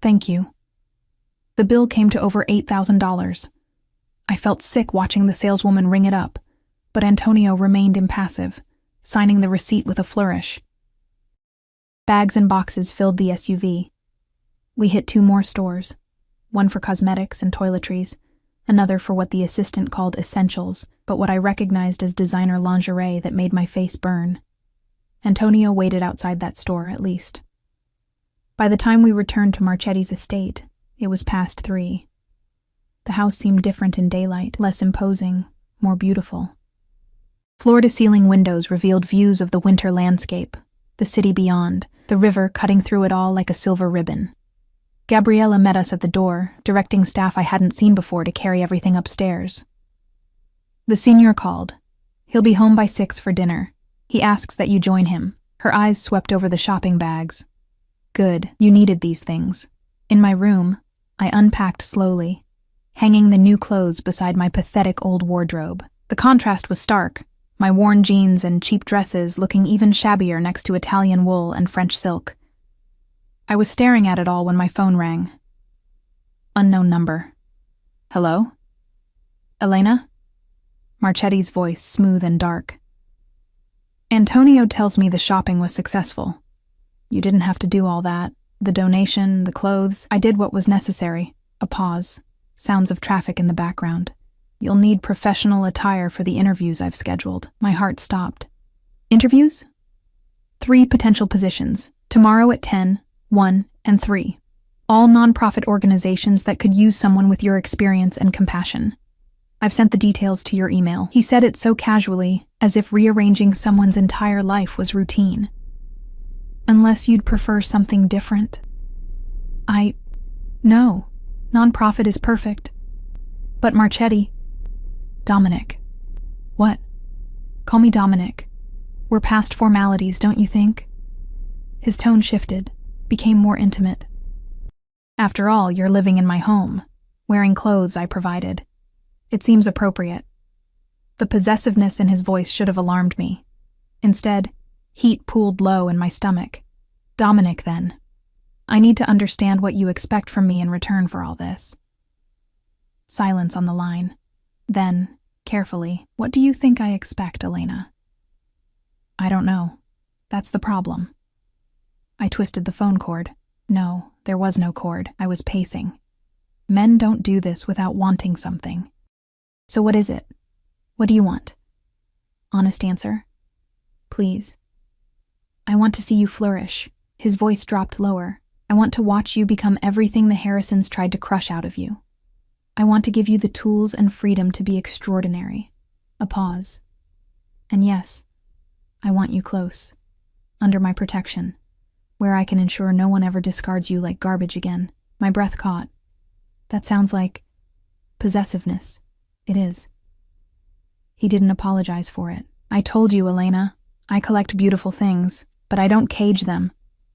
Thank you. The bill came to over $8,000. I felt sick watching the saleswoman ring it up, but Antonio remained impassive, signing the receipt with a flourish. Bags and boxes filled the SUV. We hit 2 more stores, one for cosmetics and toiletries, another for what the assistant called essentials, but what I recognized as designer lingerie that made my face burn. Antonio waited outside that store, at least. By the time we returned to Marchetti's estate, it was past 3. The house seemed different in daylight, less imposing, more beautiful. Floor-to-ceiling windows revealed views of the winter landscape, the city beyond, the river cutting through it all like a silver ribbon. Gabriella met us at the door, directing staff I hadn't seen before to carry everything upstairs. The senior called. He'll be home by 6 for dinner. He asks that you join him. Her eyes swept over the shopping bags. Good, you needed these things. In my room, I unpacked slowly, hanging the new clothes beside my pathetic old wardrobe. The contrast was stark, my worn jeans and cheap dresses looking even shabbier next to Italian wool and French silk. I was staring at it all when my phone rang. Unknown number. Hello? Elena? Marchetti's voice, smooth and dark. Antonio tells me the shopping was successful. You didn't have to do all that. The donation, the clothes. I did what was necessary. A pause. Sounds of traffic in the background. You'll need professional attire for the interviews I've scheduled. My heart stopped. Interviews? 3 potential positions. Tomorrow at 10, 1, and 3. All nonprofit organizations that could use someone with your experience and compassion. I've sent the details to your email. He said it so casually, as if rearranging someone's entire life was routine. Unless you'd prefer something different. No. Nonprofit is perfect. But Marchetti. Dominic. What? Call me Dominic. We're past formalities, don't you think? His tone shifted, became more intimate. After all, you're living in my home, wearing clothes I provided. It seems appropriate. The possessiveness in his voice should have alarmed me. Instead, heat pooled low in my stomach. Dominic, then. I need to understand what you expect from me in return for all this. Silence on the line. Then, carefully, what do you think I expect, Elena? I don't know. That's the problem. I twisted the phone cord. No, there was no cord. I was pacing. Men don't do this without wanting something. So what is it? What do you want? Honest answer? Please. I want to see you flourish. His voice dropped lower. I want to watch you become everything the Harrisons tried to crush out of you. I want to give you the tools and freedom to be extraordinary. A pause. And yes, I want you close, under my protection, where I can ensure no one ever discards you like garbage again. My breath caught. That sounds like possessiveness. It is. He didn't apologize for it. I told you, Elena, I collect beautiful things, but I don't cage them.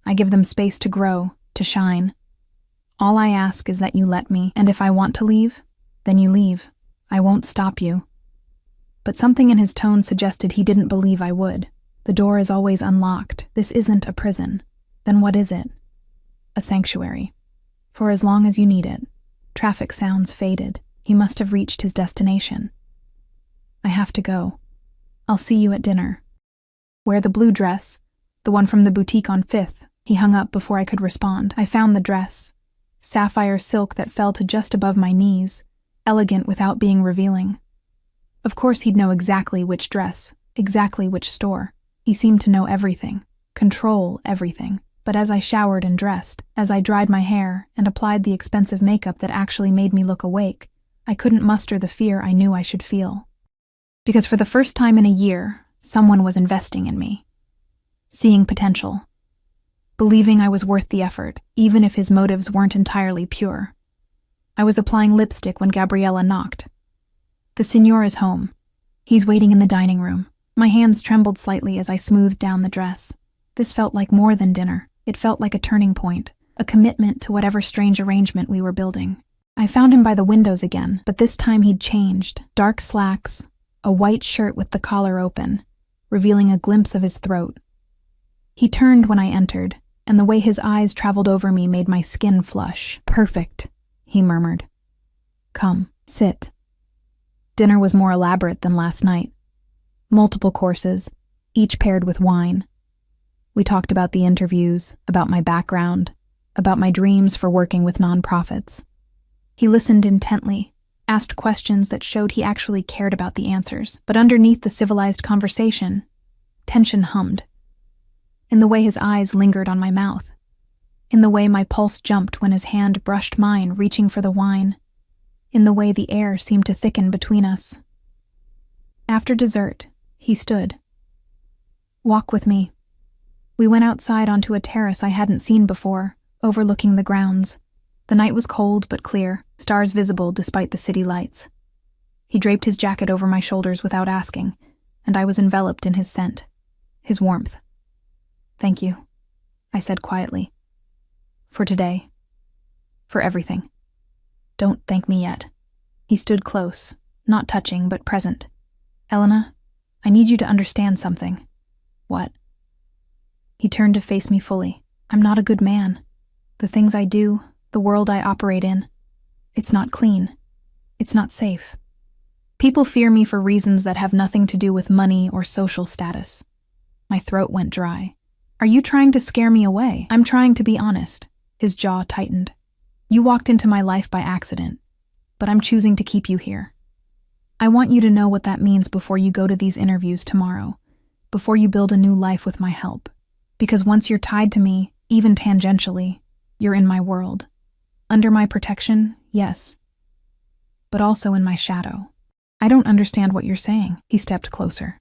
I give them space to grow, to shine. All I ask is that you let me, and if I want to leave, then you leave. I won't stop you. But something in his tone suggested he didn't believe I would. The door is always unlocked. This isn't a prison. Then what is it? A sanctuary. For as long as you need it. Traffic sounds faded. He must have reached his destination. I have to go. I'll see you at dinner. Wear the blue dress. The one from the boutique on 5th. He hung up before I could respond. I found the dress. Sapphire silk that fell to just above my knees, elegant without being revealing. Of course he'd know exactly which dress, exactly which store. He seemed to know everything, control everything. But as I showered and dressed, as I dried my hair and applied the expensive makeup that actually made me look awake, I couldn't muster the fear I knew I should feel. Because for the first time in a year, someone was investing in me. Seeing potential. Believing I was worth the effort, even if his motives weren't entirely pure. I was applying lipstick when Gabriella knocked. "The signor is home. He's waiting in the dining room." My hands trembled slightly as I smoothed down the dress. This felt like more than dinner. It felt like a turning point, a commitment to whatever strange arrangement we were building. I found him by the windows again, but this time he'd changed. Dark slacks, a white shirt with the collar open, revealing a glimpse of his throat. He turned when I entered, and the way his eyes traveled over me made my skin flush. "Perfect," he murmured. "Come, sit." Dinner was more elaborate than last night. Multiple courses, each paired with wine. We talked about the interviews, about my background, about my dreams for working with nonprofits. He listened intently, asked questions that showed he actually cared about the answers, but underneath the civilized conversation, tension hummed. In the way his eyes lingered on my mouth, in the way my pulse jumped when his hand brushed mine, reaching for the wine, in the way the air seemed to thicken between us. After dessert, he stood. "Walk with me." We went outside onto a terrace I hadn't seen before, overlooking the grounds. The night was cold but clear, stars visible despite the city lights. He draped his jacket over my shoulders without asking, and I was enveloped in his scent, his warmth. "Thank you," I said quietly. "For today. For everything. Don't thank me yet." He stood close, not touching but present. "Elena, I need you to understand something." "What?" He turned to face me fully. "I'm not a good man. The things I do, the world I operate in, it's not clean. It's not safe. People fear me for reasons that have nothing to do with money or social status." My throat went dry. "Are you trying to scare me away?" "I'm trying to be honest." His jaw tightened. "You walked into my life by accident, but I'm choosing to keep you here. I want you to know what that means before you go to these interviews tomorrow, before you build a new life with my help. Because once you're tied to me, even tangentially, you're in my world. Under my protection, yes, but also in my shadow." "I don't understand what you're saying." He stepped closer.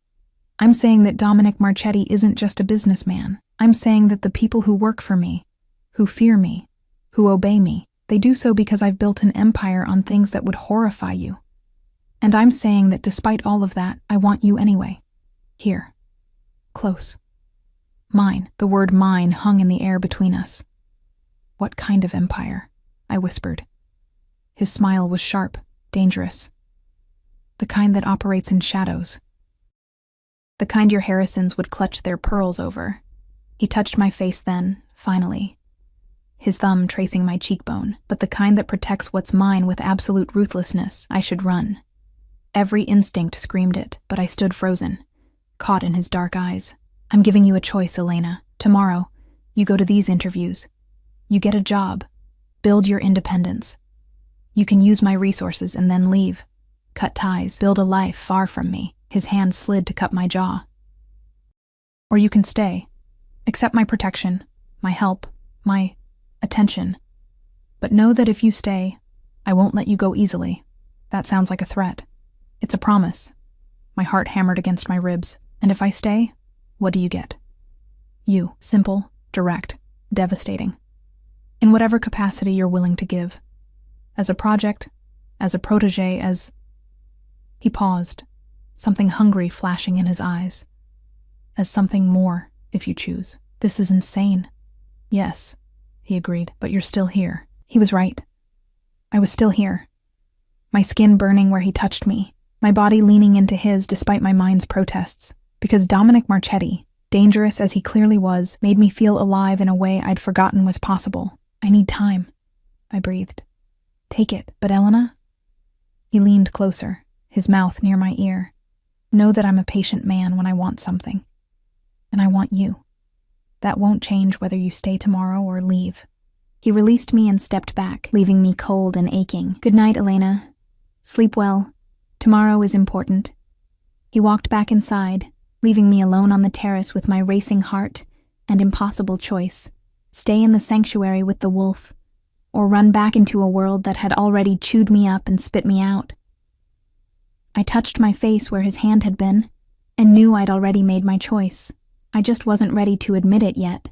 "I'm saying that Dominic Marchetti isn't just a businessman. I'm saying that the people who work for me, who fear me, who obey me, they do so because I've built an empire on things that would horrify you. And I'm saying that despite all of that, I want you anyway. Here. Close. Mine." The word mine hung in the air between us. "What kind of empire?" I whispered. His smile was sharp, dangerous. "The kind that operates in shadows. The kind your Harrisons would clutch their pearls over." He touched my face then, finally, his thumb tracing my cheekbone. "But the kind that protects what's mine with absolute ruthlessness. I should run." Every instinct screamed it, but I stood frozen, caught in his dark eyes. "I'm giving you a choice, Elena. Tomorrow, you go to these interviews. You get a job. Build your independence. You can use my resources and then leave. Cut ties. Build a life far from me." His hand slid to cut my jaw. "Or you can stay. Accept my protection, my help, my attention. But know that if you stay, I won't let you go easily." That sounds like a threat. It's a promise. My heart hammered against my ribs. "And if I stay, what do you get?" "You. Simple, direct, devastating. In whatever capacity you're willing to give. As a project, as a protege, as..." He paused, something hungry flashing in his eyes. "As something more, if you choose." "This is insane." "Yes," he agreed, "but you're still here." He was right. I was still here. My skin burning where he touched me, my body leaning into his despite my mind's protests. Because Dominic Marchetti, dangerous as he clearly was, made me feel alive in a way I'd forgotten was possible. "I need time," I breathed. "Take it." "But Elena?" He leaned closer, his mouth near my ear. "Know that I'm a patient man when I want something. And I want you. That won't change whether you stay tomorrow or leave." He released me and stepped back, leaving me cold and aching. "Good night, Elena. Sleep well. Tomorrow is important." He walked back inside, leaving me alone on the terrace with my racing heart and impossible choice: stay in the sanctuary with the wolf, or run back into a world that had already chewed me up and spit me out. I touched my face where his hand had been, and knew I'd already made my choice. I just wasn't ready to admit it yet.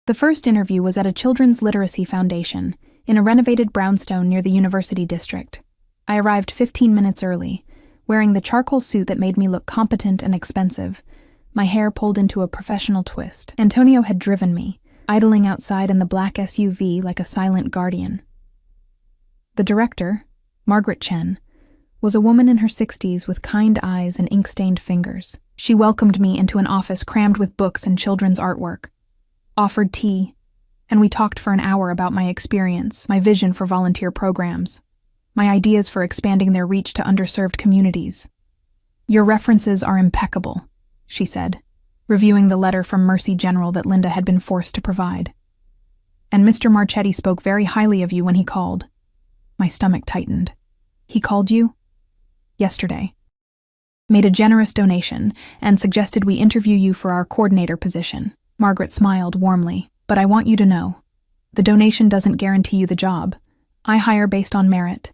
The first interview was at a children's literacy foundation in a renovated brownstone near the University District. I arrived 15 minutes early, wearing the charcoal suit that made me look competent and expensive, my hair pulled into a professional twist. Antonio had driven me, idling outside in the black SUV like a silent guardian. The director, Margaret Chen, was a woman in her 60s with kind eyes and ink-stained fingers. She welcomed me into an office crammed with books and children's artwork, offered tea, and we talked for an hour about my experience, my vision for volunteer programs, my ideas for expanding their reach to underserved communities. "Your references are impeccable," she said, reviewing the letter from Mercy General that Linda had been forced to provide. "And Mr. Marchetti spoke very highly of you when he called." My stomach tightened. "He called you?" "Yesterday. Made a generous donation and suggested we interview you for our coordinator position." Margaret smiled warmly. "But I want you to know, the donation doesn't guarantee you the job. I hire based on merit.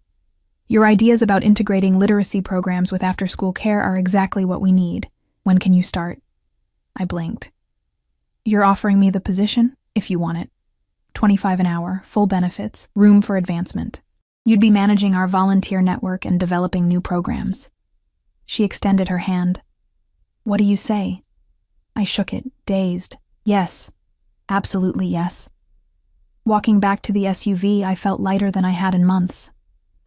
Your ideas about integrating literacy programs with after-school care are exactly what we need. When can you start?" I blinked. "You're offering me the position, if you want it. 25 an hour, full benefits, room for advancement. You'd be managing our volunteer network and developing new programs." She extended her hand. "What do you say?" I shook it, dazed. "Yes. Absolutely yes." Walking back to the SUV, I felt lighter than I had in months.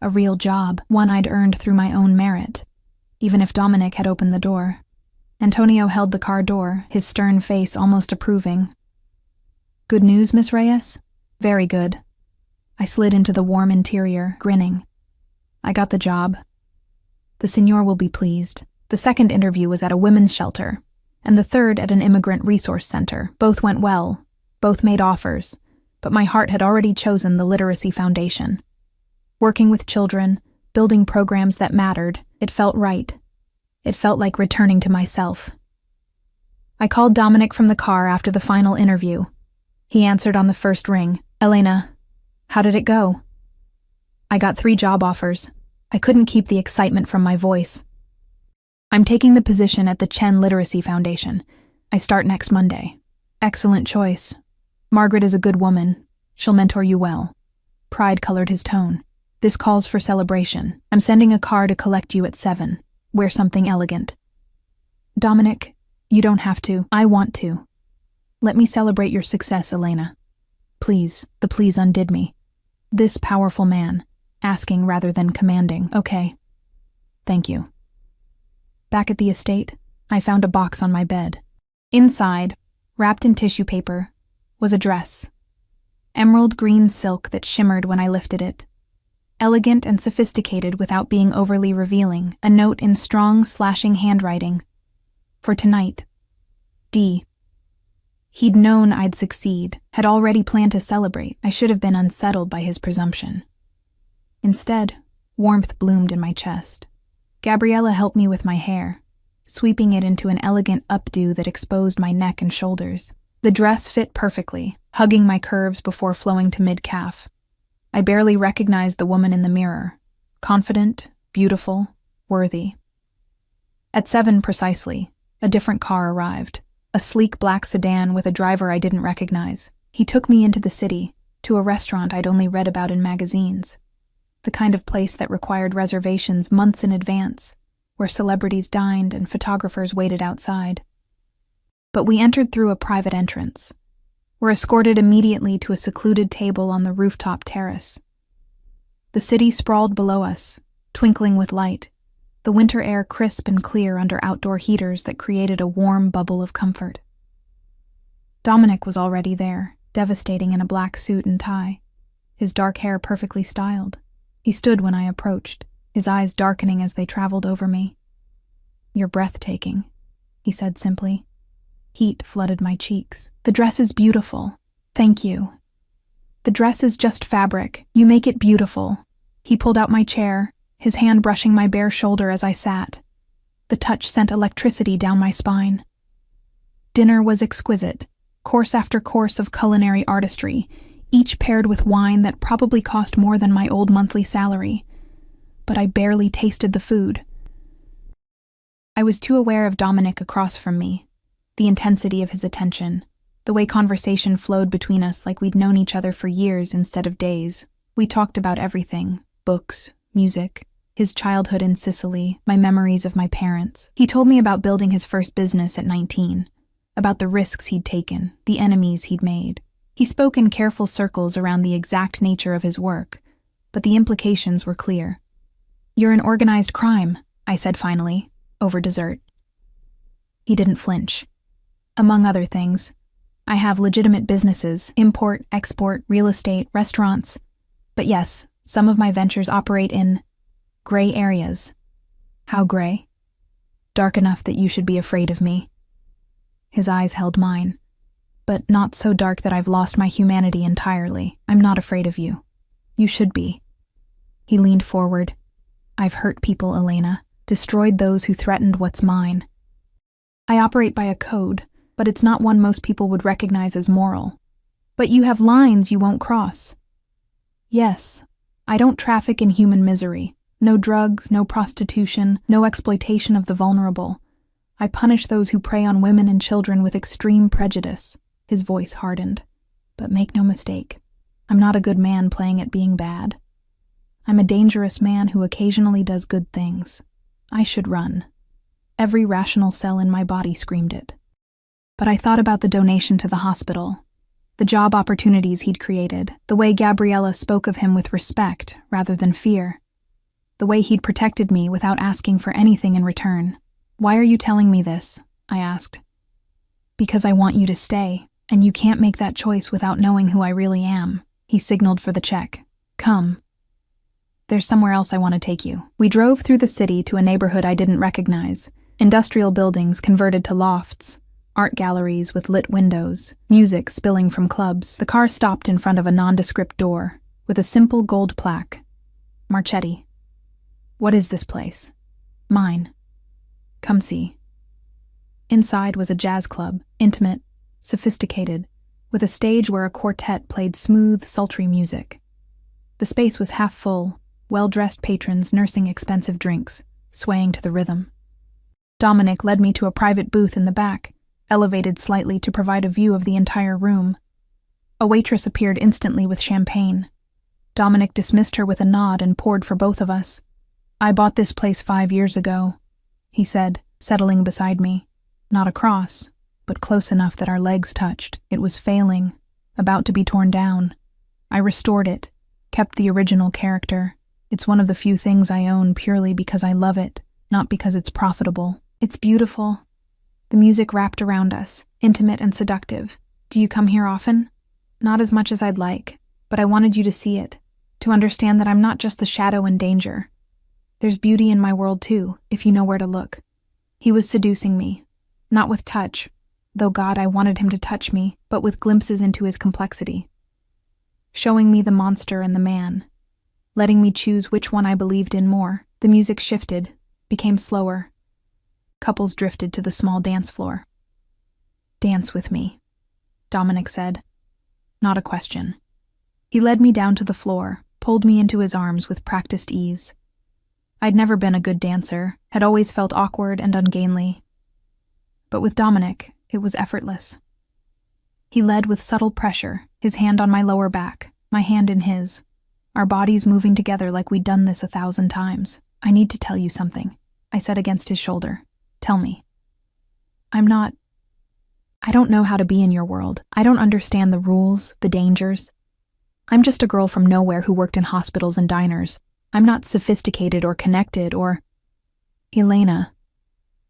A real job, one I'd earned through my own merit, even if Dominic had opened the door. Antonio held the car door, his stern face almost approving. "Good news, Miss Reyes?" "Very good." I slid into the warm interior, grinning. "I got the job. The senor will be pleased." The second interview was at a women's shelter, and the third at an immigrant resource center. Both went well. Both made offers, but my heart had already chosen the Literacy Foundation. Working with children, building programs that mattered, it felt right. It felt like returning to myself. I called Dominic from the car after the final interview. He answered on the first ring. "Elena, how did it go?" "I got 3 job offers." I couldn't keep the excitement from my voice. "I'm taking the position at the Chen Literacy Foundation. I start next Monday." "Excellent choice. Margaret is a good woman. She'll mentor you well." Pride colored his tone. "This calls for celebration. I'm sending a car to collect you at 7. Wear something elegant." "Dominic, you don't have to. I want to. Let me celebrate your success, Elena." Please, the please undid me. This powerful man, asking rather than commanding. "Okay. Thank you." Back at the estate, I found a box on my bed. Inside, wrapped in tissue paper, was a dress. Emerald green silk that shimmered when I lifted it. Elegant and sophisticated without being overly revealing, a note in strong, slashing handwriting. "For tonight. D." He'd known I'd succeed, had already planned to celebrate. I should have been unsettled by his presumption. Instead, warmth bloomed in my chest. Gabriella helped me with my hair, sweeping it into an elegant updo that exposed my neck and shoulders. The dress fit perfectly, hugging my curves before flowing to mid-calf. I barely recognized the woman in the mirror. Confident, beautiful, worthy. At 7 precisely, a different car arrived. A sleek black sedan with a driver I didn't recognize. He took me into the city, to a restaurant I'd only read about in magazines. The kind of place that required reservations months in advance, where celebrities dined and photographers waited outside. But we entered through a private entrance. Were escorted immediately to a secluded table on the rooftop terrace. The city sprawled below us, twinkling with light, the winter air crisp and clear under outdoor heaters that created a warm bubble of comfort. Dominic was already there, devastating in a black suit and tie, his dark hair perfectly styled. He stood when I approached, his eyes darkening as they traveled over me. "You're breathtaking," he said simply. Heat flooded my cheeks. The dress is beautiful. Thank you. The dress is just fabric. You make it beautiful. He pulled out my chair, his hand brushing my bare shoulder as I sat. The touch sent electricity down my spine. Dinner was exquisite, course after course of culinary artistry, each paired with wine that probably cost more than my old monthly salary. But I barely tasted the food. I was too aware of Dominic across from me, the intensity of his attention, the way conversation flowed between us like we'd known each other for years instead of days. We talked about everything: books, music, his childhood in Sicily, my memories of my parents. He told me about building his first business at 19, about the risks he'd taken, the enemies he'd made. He spoke in careful circles around the exact nature of his work, but the implications were clear. "You're an organized crime," I said finally, over dessert. He didn't flinch. "Among other things, I have legitimate businesses: import, export, real estate, restaurants. But yes, some of my ventures operate in gray areas." "How gray?" "Dark enough that you should be afraid of me." His eyes held mine. "But not so dark that I've lost my humanity entirely. I'm not afraid of you. You should be." He leaned forward. "I've hurt people, Elena, destroyed those who threatened what's mine. I operate by a code, but it's not one most people would recognize as moral. But you have lines you won't cross." "Yes, I don't traffic in human misery. No drugs, no prostitution, no exploitation of the vulnerable. I punish those who prey on women and children with extreme prejudice." His voice hardened. "But make no mistake, I'm not a good man playing at being bad. I'm a dangerous man who occasionally does good things. I should run." Every rational cell in my body screamed it. But I thought about the donation to the hospital, the job opportunities he'd created, the way Gabriella spoke of him with respect rather than fear, the way he'd protected me without asking for anything in return. "Why are you telling me this?" I asked. "Because I want you to stay, and you can't make that choice without knowing who I really am." He signaled for the check. "Come. There's somewhere else I want to take you." We drove through the city to a neighborhood I didn't recognize. Industrial buildings converted to lofts, art galleries with lit windows, music spilling from clubs. The car stopped in front of a nondescript door with a simple gold plaque. "Marchetti." "What is this place?" "Mine. Come see." Inside was a jazz club, intimate, sophisticated, with a stage where a quartet played smooth, sultry music. The space was half full, well-dressed patrons nursing expensive drinks, swaying to the rhythm. Dominic led me to a private booth in the back, elevated slightly to provide a view of the entire room. A waitress appeared instantly with champagne. Dominic dismissed her with a nod and poured for both of us. "I bought this place 5 years ago," he said, settling beside me. Not across, but close enough that our legs touched. It was failing, about to be torn down. I restored it, kept the original character. It's one of the few things I own purely because I love it, not because it's profitable. It's beautiful. The music wrapped around us, intimate and seductive. "Do you come here often?" "Not as much as I'd like, but I wanted you to see it, to understand that I'm not just the shadow in danger. There's beauty in my world too, if you know where to look." He was seducing me, not with touch, though God, I wanted him to touch me, but with glimpses into his complexity. Showing me the monster and the man, letting me choose which one I believed in more. The music shifted, became slower. Couples drifted to the small dance floor. "Dance with me," Dominic said. Not a question. He led me down to the floor, pulled me into his arms with practiced ease. I'd never been a good dancer, had always felt awkward and ungainly. But with Dominic, it was effortless. He led with subtle pressure, his hand on my lower back, my hand in his, our bodies moving together like we'd done this 1,000 times. "I need to tell you something," I said against his shoulder. "Tell me." I don't know how to be in your world. I don't understand the rules, the dangers. I'm just a girl from nowhere who worked in hospitals and diners. I'm not sophisticated or connected or... Elena.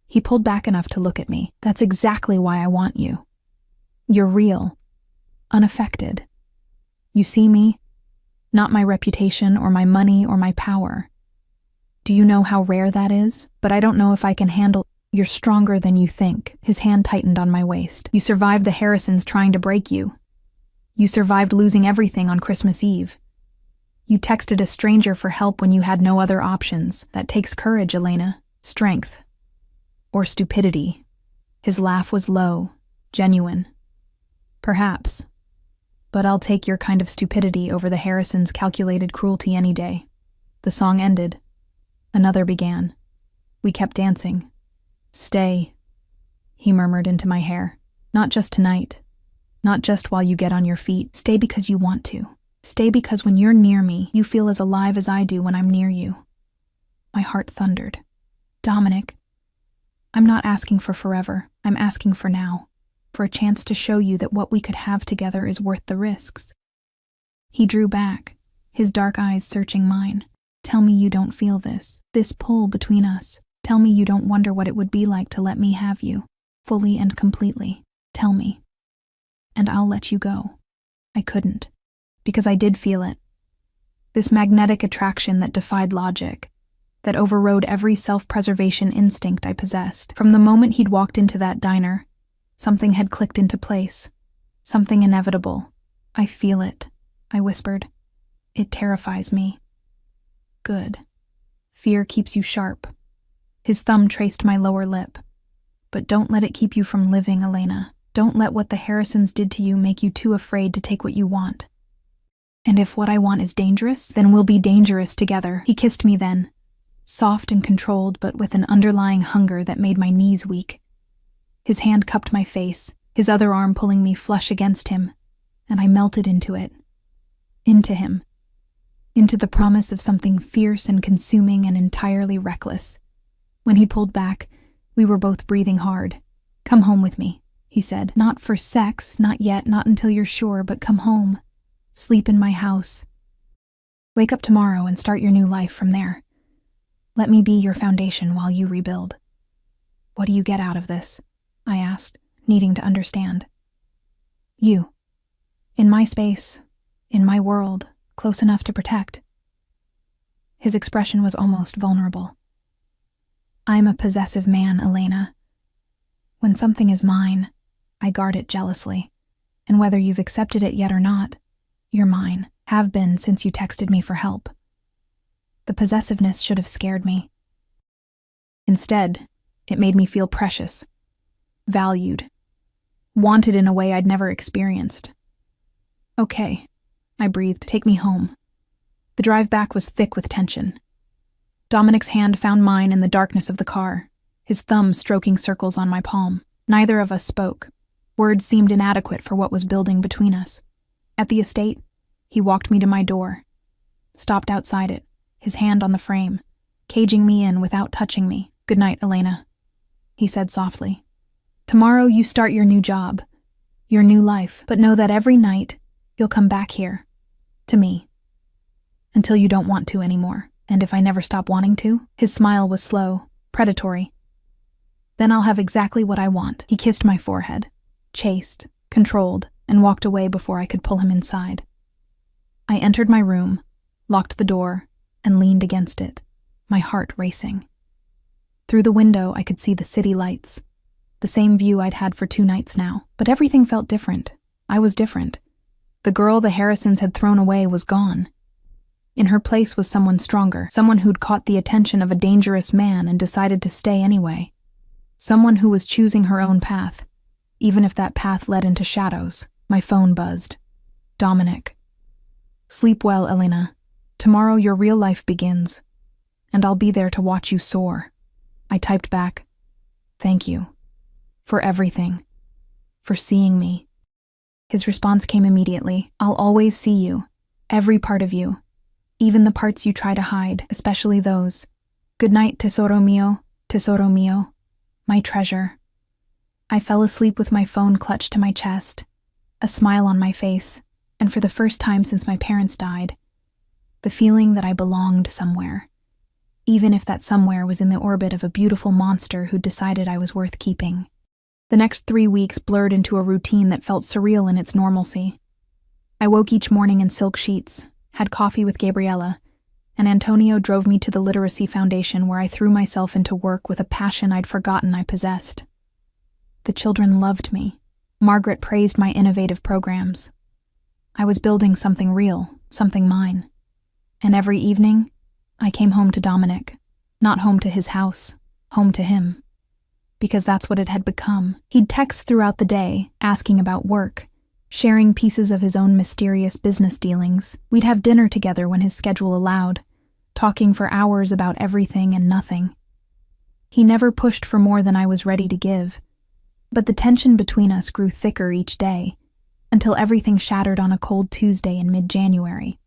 He pulled back enough to look at me. "That's exactly why I want you. You're real, unaffected. You see me? Not my reputation or my money or my power. Do you know how rare that is? But I don't know if I can handle..." You're stronger than you think. His hand tightened on my waist. You survived the Harrisons trying to break you. You survived losing everything on Christmas Eve. You texted a stranger for help when you had no other options. That takes courage, Elena. Strength. Or stupidity. His laugh was low, genuine. Perhaps. But I'll take your kind of stupidity over the Harrisons' calculated cruelty any day. The song ended. Another began. We kept dancing. Stay, he murmured into my hair. Not just tonight. Not just while you get on your feet. Stay because you want to. Stay because when you're near me, you feel as alive as I do when I'm near you. My heart thundered. Dominic, I'm not asking for forever. I'm asking for now. For a chance to show you that what we could have together is worth the risks. He drew back, his dark eyes searching mine. Tell me you don't feel this pull between us. Tell me you don't wonder what it would be like to let me have you, fully and completely. Tell me. And I'll let you go. I couldn't, because I did feel it. This magnetic attraction that defied logic, that overrode every self-preservation instinct I possessed. From the moment he'd walked into that diner, something had clicked into place. Something inevitable. I feel it, I whispered. It terrifies me. Good. Fear keeps you sharp. His thumb traced my lower lip. But don't let it keep you from living, Elena. Don't let what the Harrisons did to you make you too afraid to take what you want. And if what I want is dangerous, then we'll be dangerous together. He kissed me then, soft and controlled, but with an underlying hunger that made my knees weak. His hand cupped my face, his other arm pulling me flush against him, and I melted into it. Into him. Into the promise of something fierce and consuming and entirely reckless. When he pulled back, we were both breathing hard. Come home with me, he said. Not for sex, not yet, not until you're sure, but come home. Sleep in my house. Wake up tomorrow and start your new life from there. Let me be your foundation while you rebuild. What do you get out of this? I asked, needing to understand. You. In my space, in my world, close enough to protect. His expression was almost vulnerable. I'm a possessive man, Elena. When something is mine, I guard it jealously. And whether you've accepted it yet or not, you're mine. Have been since you texted me for help. The possessiveness should have scared me. Instead, it made me feel precious, valued, wanted in a way I'd never experienced. Okay, I breathed. Take me home. The drive back was thick with tension. Dominic's hand found mine in the darkness of the car, his thumb stroking circles on my palm. Neither of us spoke. Words seemed inadequate for what was building between us. At the estate, he walked me to my door, stopped outside it, his hand on the frame, caging me in without touching me. Good night, Elena, he said softly. Tomorrow you start your new job, your new life, but know that every night you'll come back here, to me, until you don't want to anymore. And if I never stop wanting to? His smile was slow, predatory. Then I'll have exactly what I want. He kissed my forehead, chaste, controlled, and walked away before I could pull him inside. I entered my room, locked the door, and leaned against it, my heart racing. Through the window, I could see the city lights, the same view I'd had for 2 nights now, but everything felt different. I was different. The girl the Harrisons had thrown away was gone. In her place was someone stronger, someone who'd caught the attention of a dangerous man and decided to stay anyway. Someone who was choosing her own path, even if that path led into shadows. My phone buzzed. Dominic. Sleep well, Elena. Tomorrow your real life begins, and I'll be there to watch you soar. I typed back, thank you. For everything. For seeing me. His response came immediately. I'll always see you. Every part of you. Even the parts you try to hide, especially those. Good night, tesoro mio, my treasure. I fell asleep with my phone clutched to my chest, a smile on my face, and for the first time since my parents died, the feeling that I belonged somewhere, even if that somewhere was in the orbit of a beautiful monster who decided I was worth keeping. The next 3 weeks blurred into a routine that felt surreal in its normalcy. I woke each morning in silk sheets, had coffee with Gabriella, and Antonio drove me to the Literacy Foundation, where I threw myself into work with a passion I'd forgotten I possessed. The children loved me. Margaret praised my innovative programs. I was building something real, something mine. And every evening, I came home to Dominic. Not home to his house, home to him. Because that's what it had become. He'd text throughout the day, asking about work, sharing pieces of his own mysterious business dealings. We'd have dinner together when his schedule allowed, talking for hours about everything and nothing. He never pushed for more than I was ready to give, but the tension between us grew thicker each day, until everything shattered on a cold Tuesday in mid-January.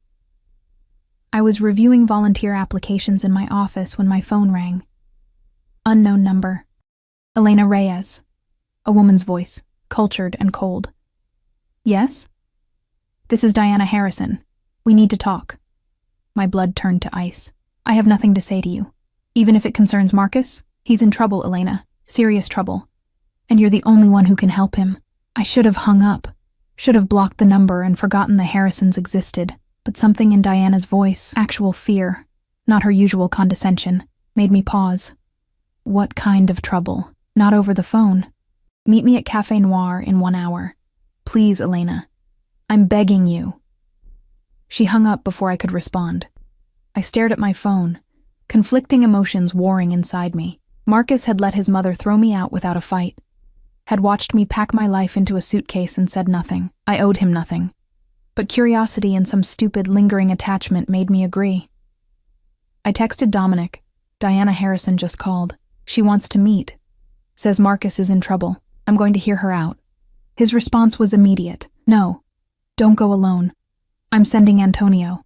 I was reviewing volunteer applications in my office when my phone rang. Unknown number. Elena Reyes. A woman's voice, cultured and cold. Yes? This is Diana Harrison. We need to talk. My blood turned to ice. I have nothing to say to you. Even if it concerns Marcus, he's in trouble, Elena. Serious trouble. And you're the only one who can help him. I should have hung up. Should have blocked the number and forgotten the Harrisons existed. But something in Diana's voice, actual fear, not her usual condescension, made me pause. What kind of trouble? Not over the phone. Meet me at Café Noir in 1 hour. Please, Elena. I'm begging you. She hung up before I could respond. I stared at my phone, conflicting emotions warring inside me. Marcus had let his mother throw me out without a fight. Had watched me pack my life into a suitcase and said nothing. I owed him nothing. But curiosity and some stupid, lingering attachment made me agree. I texted Dominic. Diana Harrison just called. She wants to meet. Says Marcus is in trouble. I'm going to hear her out. His response was immediate. No, don't go alone. I'm sending Antonio.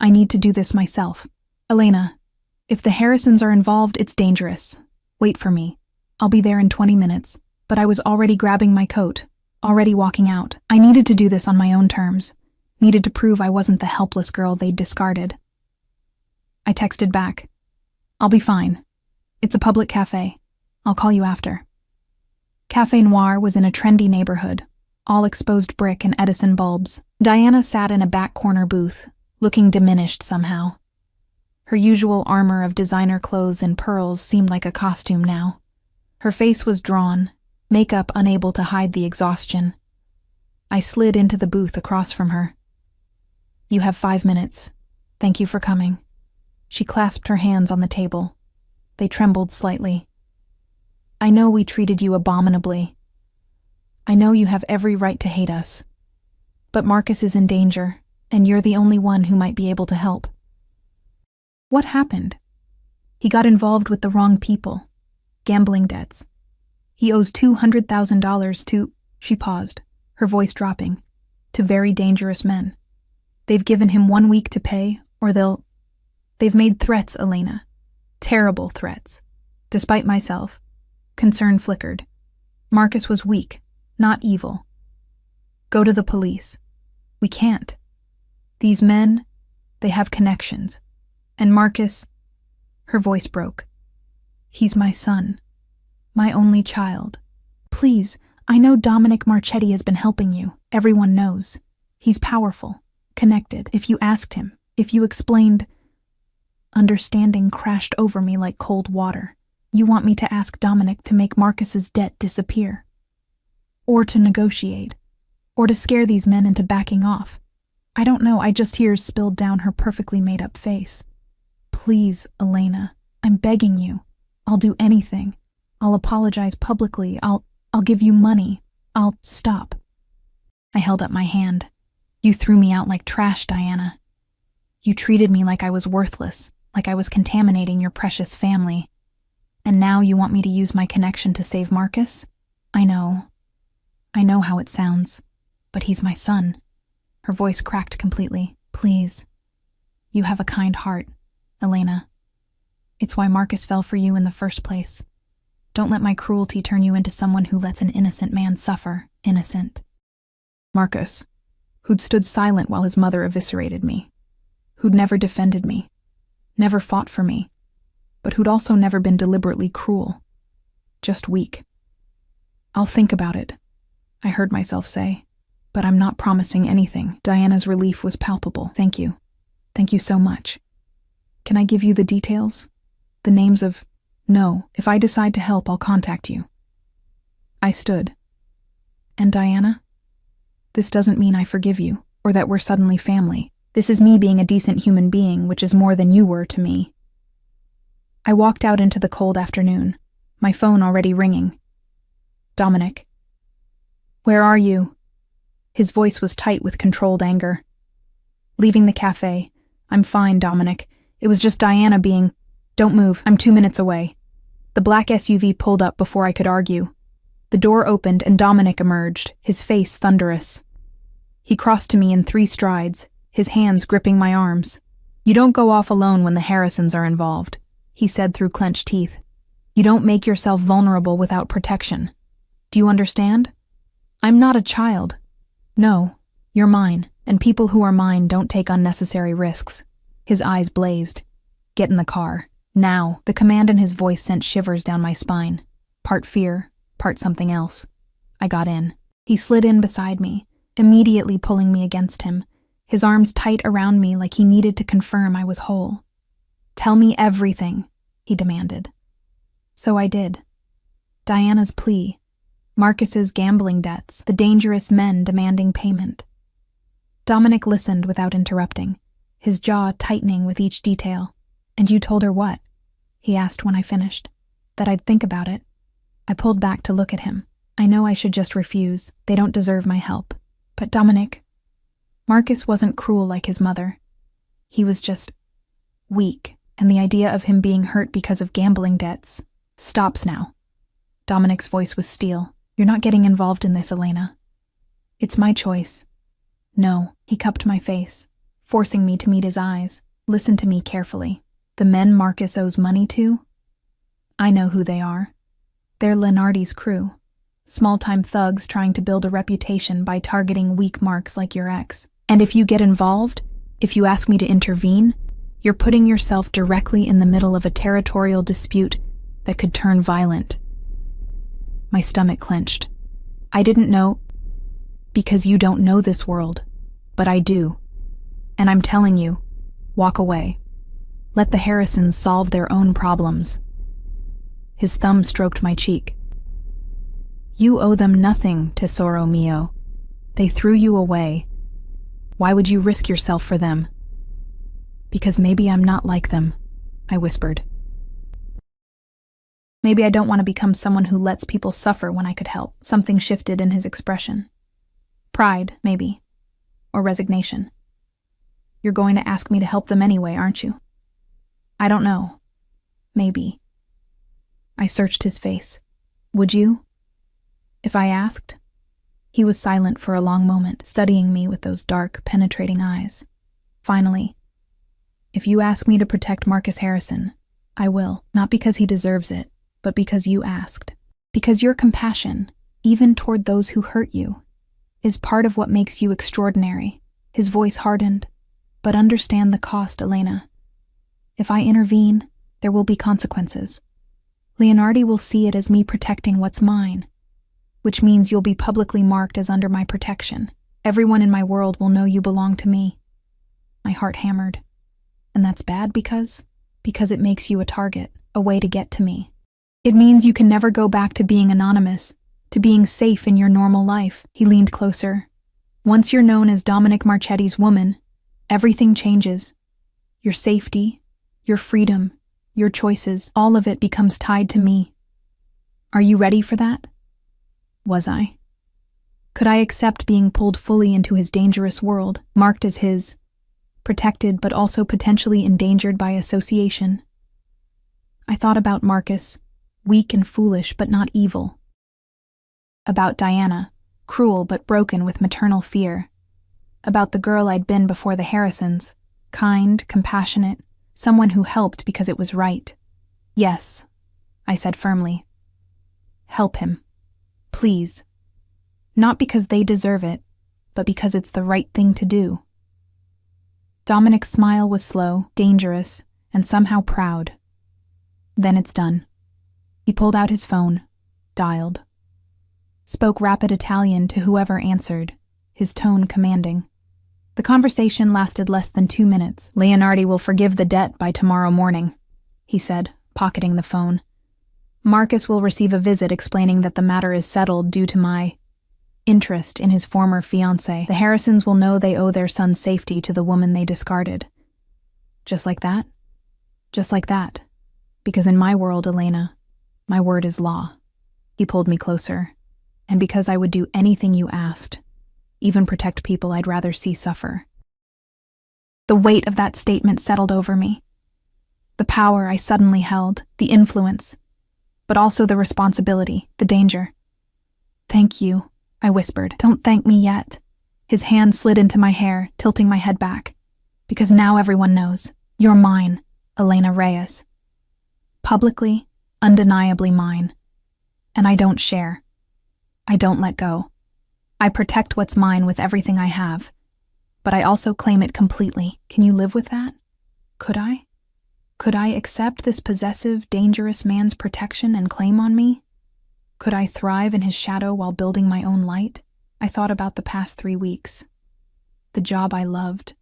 I need to do this myself. Elena, if the Harrisons are involved, it's dangerous. Wait for me. I'll be there in 20 minutes. But I was already grabbing my coat. Already walking out. I needed to do this on my own terms. Needed to prove I wasn't the helpless girl they'd discarded. I texted back. I'll be fine. It's a public cafe. I'll call you after. Café Noir was in a trendy neighborhood, all exposed brick and Edison bulbs. Diana sat in a back corner booth, looking diminished somehow. Her usual armor of designer clothes and pearls seemed like a costume now. Her face was drawn, makeup unable to hide the exhaustion. I slid into the booth across from her. You have 5 minutes. Thank you for coming. She clasped her hands on the table. They trembled slightly. I know we treated you abominably. I know you have every right to hate us. But Marcus is in danger, and you're the only one who might be able to help. What happened? He got involved with the wrong people. Gambling debts. He owes $200,000 to, she paused, her voice dropping, to very dangerous men. They've given him 1 week to pay, or they've made threats, Elena. Terrible threats. Despite myself, concern flickered. Marcus was weak, not evil. Go to the police. We can't. These men, they have connections. And Marcus, her voice broke. He's my son. My only child. Please, I know Dominic Marchetti has been helping you. Everyone knows. He's powerful, connected. If you asked him, if you explained... Understanding crashed over me like cold water. You want me to ask Dominic to make Marcus's debt disappear? Or to negotiate? Or to scare these men into backing off? I don't know, I just tears spilled down her perfectly made-up face. Please, Elena, I'm begging you. I'll do anything. I'll apologize publicly. I'll give you money. I'll stop. I held up my hand. You threw me out like trash, Diana. You treated me like I was worthless, like I was contaminating your precious family. And now you want me to use my connection to save Marcus? I know how it sounds, but he's my son. Her voice cracked completely. Please. You have a kind heart, Elena. It's why Marcus fell for you in the first place. Don't let my cruelty turn you into someone who lets an innocent man suffer, innocent. Marcus, who'd stood silent while his mother eviscerated me, who'd never defended me, never fought for me, but who'd also never been deliberately cruel, just weak. I'll think about it, I heard myself say, but I'm not promising anything. Diana's relief was palpable. Thank you. Thank you so much. Can I give you the details? The names of... No, if I decide to help, I'll contact you. I stood. And Diana? This doesn't mean I forgive you, or that we're suddenly family. This is me being a decent human being, which is more than you were to me. I walked out into the cold afternoon, my phone already ringing. Dominic. Where are you? His voice was tight with controlled anger. Leaving the cafe. I'm fine, Dominic. It was just Diana being... Don't move, I'm 2 minutes away. The black SUV pulled up before I could argue. The door opened and Dominic emerged, his face thunderous. He crossed to me in 3 strides, his hands gripping my arms. You don't go off alone when the Harrisons are involved, he said through clenched teeth. You don't make yourself vulnerable without protection. Do you understand? I'm not a child. No, you're mine, and people who are mine don't take unnecessary risks. His eyes blazed. Get in the car. Now. The command in his voice sent shivers down my spine. Part fear, part something else. I got in. He slid in beside me, immediately pulling me against him, his arms tight around me like he needed to confirm I was whole. Tell me everything, he demanded. So I did. Diana's plea, Marcus's gambling debts, the dangerous men demanding payment. Dominic listened without interrupting, his jaw tightening with each detail. And you told her what? He asked when I finished. That I'd think about it. I pulled back to look at him. I know I should just refuse. They don't deserve my help. But Dominic... Marcus wasn't cruel like his mother. He was just... weak, and the idea of him being hurt because of gambling debts... Stops now. Dominic's voice was steel. You're not getting involved in this, Elena. It's my choice. No, he cupped my face, forcing me to meet his eyes. Listen to me carefully. The men Marcus owes money to? I know who they are. They're Lenardi's crew. Small-time thugs trying to build a reputation by targeting weak marks like your ex. And if you get involved, if you ask me to intervene, you're putting yourself directly in the middle of a territorial dispute that could turn violent. My stomach clenched. I didn't know, because you don't know this world, but I do. And I'm telling you, walk away. Let the Harrisons solve their own problems. His thumb stroked my cheek. You owe them nothing, tesoro mio. They threw you away. Why would you risk yourself for them? Because maybe I'm not like them, I whispered. Maybe I don't want to become someone who lets people suffer when I could help. Something shifted in his expression. Pride, maybe. Or resignation. You're going to ask me to help them anyway, aren't you? I don't know. Maybe. I searched his face. Would you? If I asked? He was silent for a long moment, studying me with those dark, penetrating eyes. Finally, if you ask me to protect Marcus Harrison, I will. Not because he deserves it, but because you asked. Because your compassion, even toward those who hurt you, is part of what makes you extraordinary. His voice hardened. But understand the cost, Elena. If I intervene, there will be consequences. Leonardi will see it as me protecting what's mine, which means you'll be publicly marked as under my protection. Everyone in my world will know you belong to me. My heart hammered. And that's bad because it makes you a target, a way to get to me. It means you can never go back to being anonymous, to being safe in your normal life. He leaned closer. Once you're known as Dominic Marchetti's woman, everything changes. Your safety, your freedom, your choices, all of it becomes tied to me. Are you ready for that? Was I? Could I accept being pulled fully into his dangerous world, marked as his, protected but also potentially endangered by association? I thought about Marcus, weak and foolish but not evil. About Diana, cruel but broken with maternal fear. About the girl I'd been before the Harrisons, kind, compassionate, someone who helped because it was right. Yes, I said firmly. Help him. Please. Not because they deserve it, but because it's the right thing to do. Dominic's smile was slow, dangerous, and somehow proud. Then it's done. He pulled out his phone, dialed. Spoke rapid Italian to whoever answered, his tone commanding. The conversation lasted less than 2 minutes. Leonardi will forgive the debt by tomorrow morning, he said, pocketing the phone. Marcus will receive a visit explaining that the matter is settled due to my interest in his former fiancée. The Harrisons will know they owe their son's safety to the woman they discarded. Just like that? Just like that. Because in my world, Elena, my word is law. He pulled me closer. And because I would do anything you asked, even protect people I'd rather see suffer. The weight of that statement settled over me. The power I suddenly held, the influence, but also the responsibility, the danger. Thank you, I whispered. Don't thank me yet. His hand slid into my hair, tilting my head back. Because now everyone knows. You're mine, Elena Reyes. Publicly, undeniably mine. And I don't share. I don't let go. I protect what's mine with everything I have. But I also claim it completely. Can you live with that? Could I? Could I accept this possessive, dangerous man's protection and claim on me? Could I thrive in his shadow while building my own light? I thought about the past 3 weeks. The job I loved,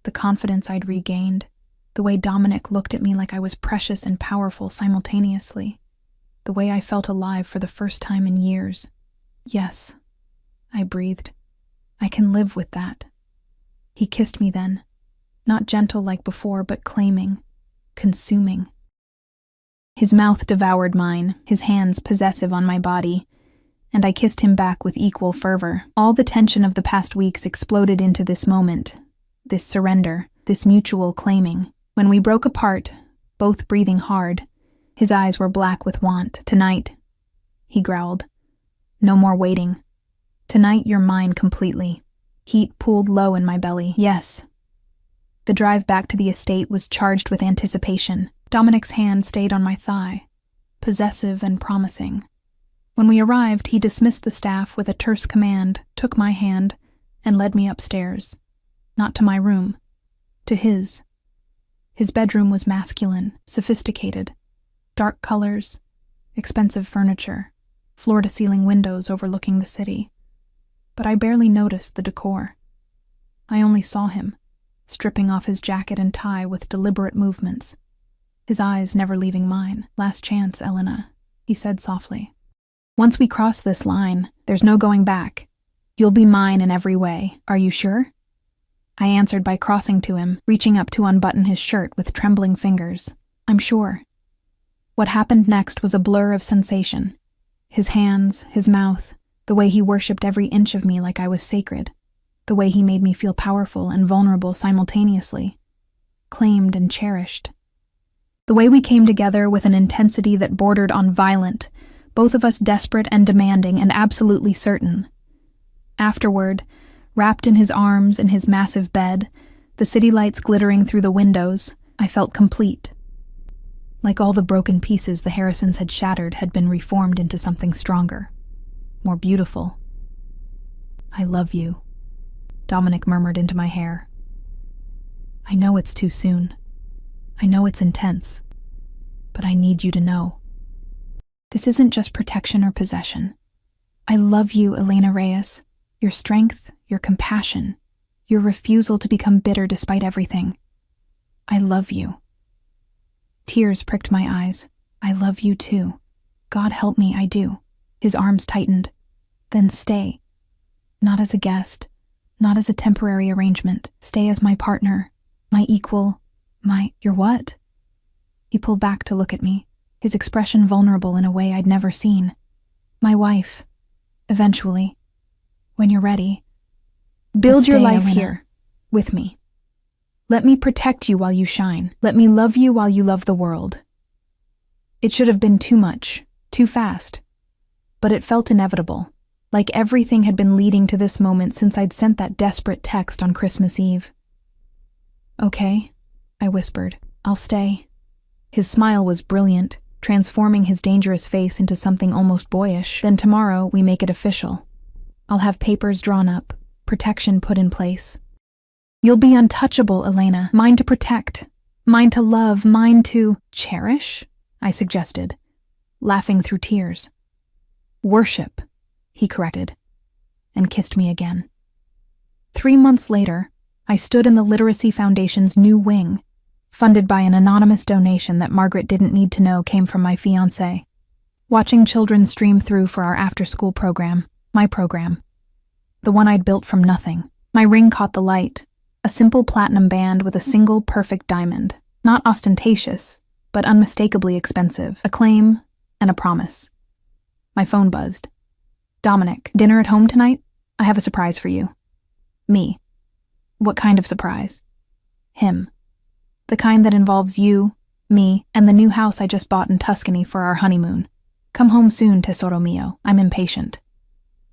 the confidence I'd regained, the way Dominic looked at me like I was precious and powerful simultaneously, the way I felt alive for the first time in years. Yes, I breathed. I can live with that. He kissed me then, not gentle like before, but claiming, consuming. His mouth devoured mine, his hands possessive on my body, and I kissed him back with equal fervor. All the tension of the past weeks exploded into this moment, this surrender, this mutual claiming. When we broke apart, both breathing hard, his eyes were black with want. Tonight, he growled. No more waiting. Tonight you're mine completely. Heat pooled low in my belly. Yes. The drive back to the estate was charged with anticipation. Dominic's hand stayed on my thigh, possessive and promising. When we arrived, he dismissed the staff with a terse command, took my hand, and led me upstairs. Not to my room, to his. His bedroom was masculine, sophisticated. Dark colors, expensive furniture, floor-to-ceiling windows overlooking the city. But I barely noticed the decor. I only saw him, stripping off his jacket and tie with deliberate movements, his eyes never leaving mine. Last chance, Elena, he said softly. Once we cross this line, there's no going back. You'll be mine in every way. Are you sure? I answered by crossing to him, reaching up to unbutton his shirt with trembling fingers. I'm sure. What happened next was a blur of sensation. His hands, his mouth, the way he worshipped every inch of me like I was sacred, the way he made me feel powerful and vulnerable simultaneously, claimed and cherished. The way we came together with an intensity that bordered on violent, both of us desperate and demanding and absolutely certain. Afterward, wrapped in his arms in his massive bed, the city lights glittering through the windows, I felt complete. Like all the broken pieces the Harrisons had shattered had been reformed into something stronger, more beautiful. I love you, Dominic murmured into my hair. I know it's too soon. I know it's intense. But I need you to know. This isn't just protection or possession. I love you, Elena Reyes. Your strength, your compassion, your refusal to become bitter despite everything. I love you. Tears pricked my eyes. I love you too. God help me, I do. His arms tightened. Then stay. Not as a guest, not as a temporary arrangement. Stay as my partner, my equal, your what? He pulled back to look at me, his expression vulnerable in a way I'd never seen. My wife. Eventually. When you're ready. Build your life here, with me. Let me protect you while you shine. Let me love you while you love the world. It should have been too much, too fast. But it felt inevitable, like everything had been leading to this moment since I'd sent that desperate text on Christmas Eve. Okay, I whispered. I'll stay. His smile was brilliant, transforming his dangerous face into something almost boyish. Then tomorrow we make it official. I'll have papers drawn up, protection put in place. You'll be untouchable, Elena. Mine to protect, mine to love, mine to cherish, I suggested, laughing through tears. Worship, he corrected, and kissed me again. 3 months later, I stood in the Literacy Foundation's new wing, funded by an anonymous donation that Margaret didn't need to know came from my fiancé. Watching children stream through for our after-school program, my program, the one I'd built from nothing. My ring caught the light, a simple platinum band with a single perfect diamond, not ostentatious, but unmistakably expensive, a claim and a promise. My phone buzzed. Dominic, dinner at home tonight? I have a surprise for you. Me. What kind of surprise? Him. The kind that involves you, me, and the new house I just bought in Tuscany for our honeymoon. Come home soon, tesoro mio. I'm impatient.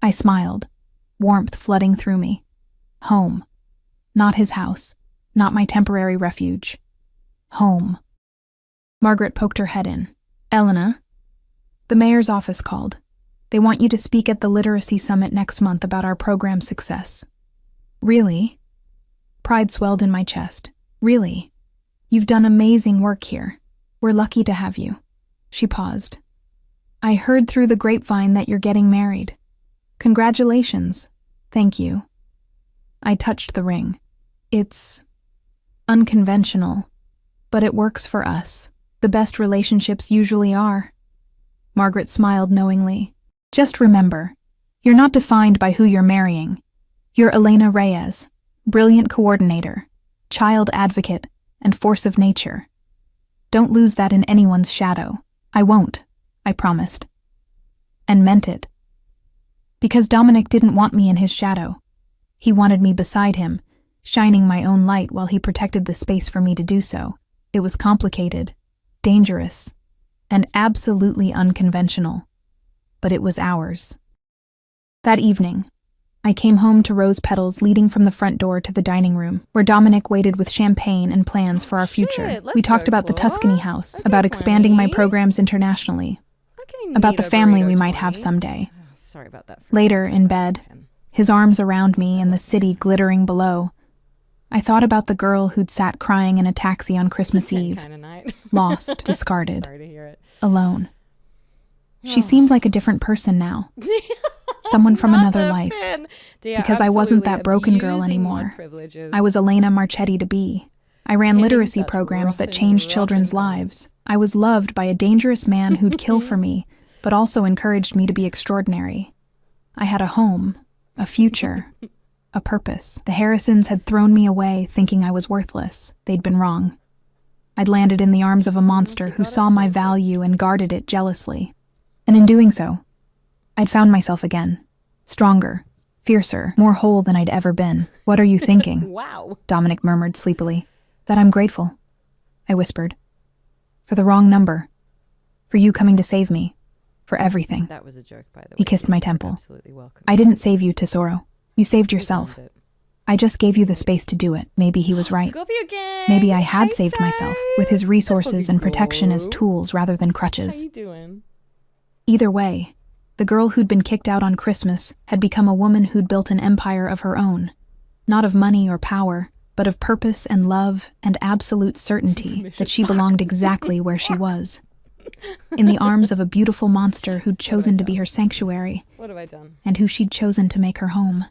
I smiled, warmth flooding through me. Home. Not his house. Not my temporary refuge. Home. Margaret poked her head in. Elena, the mayor's office called. They want you to speak at the Literacy Summit next month about our program's success. Really? Pride swelled in my chest. Really? You've done amazing work here. We're lucky to have you. She paused. I heard through the grapevine that you're getting married. Congratulations. Thank you. I touched the ring. It's unconventional, but it works for us. The best relationships usually are. Margaret smiled knowingly. Just remember, you're not defined by who you're marrying. You're Elena Reyes, brilliant coordinator, child advocate, and force of nature. Don't lose that in anyone's shadow. I won't, I promised. And meant it. Because Dominic didn't want me in his shadow. He wanted me beside him, shining my own light while he protected the space for me to do so. It was complicated, dangerous, and absolutely unconventional. But it was ours. That evening, I came home to rose petals leading from the front door to the dining room, where Dominic waited with champagne and plans for our future. We talked about the Tuscany house, about expanding my programs internationally, about the family we might have someday. Sorry about that. Later, in bed, his arms around me and the city glittering below, I thought about the girl who'd sat crying in a taxi on Christmas Eve, lost, discarded, alone. She seemed like a different person now. Someone from another life. Because I wasn't that broken girl anymore. I was Elena Marchetti to be. I ran literacy programs that changed children's lives. I was loved by a dangerous man who'd kill for me, but also encouraged me to be extraordinary. I had a home, a future, a purpose. The Harrisons had thrown me away thinking I was worthless. They'd been wrong. I'd landed in the arms of a monster who saw my value and guarded it jealously. And in doing so, I'd found myself again. Stronger, fiercer, more whole than I'd ever been. What are you thinking? Wow. Dominic murmured sleepily. That I'm grateful, I whispered. For the wrong number. For you coming to save me. For everything. That was a joke, by the way. He kissed my temple. Absolutely welcome. I didn't save you, tesoro. You saved yourself. I just gave you the space to do it. Maybe he was right. Scorpio gang. Maybe I had saved myself, with his resources and protection as tools rather than crutches. How you doing? Either way, the girl who'd been kicked out on Christmas had become a woman who'd built an empire of her own. Not of money or power, but of purpose and love and absolute certainty that she belonged exactly where she was. In the arms of a beautiful monster who'd chosen to be her sanctuary. What have I done? And who she'd chosen to make her home.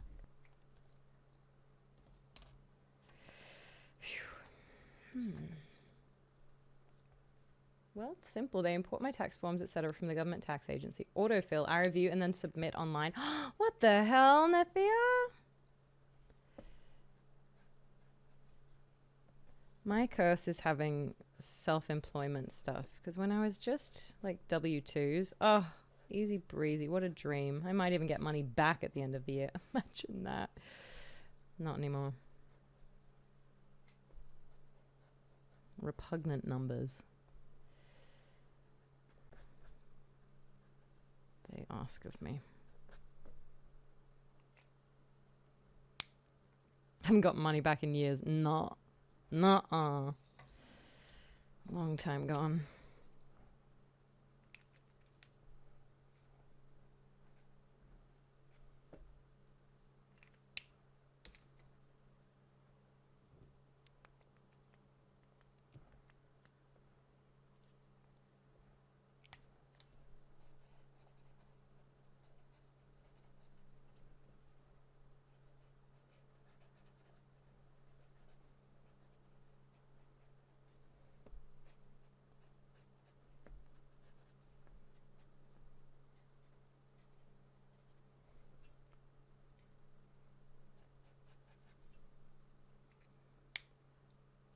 Well, it's simple. They import my tax forms, etc. from the government tax agency. Autofill, I review, and then submit online. What the hell, Mafia? My curse is having self-employment stuff. Because when I was just like W-2s, oh, easy breezy. What a dream. I might even get money back at the end of the year. Imagine that. Not anymore. Repugnant numbers. They ask of me. Haven't got money back in years. Nuh-uh. Long time gone.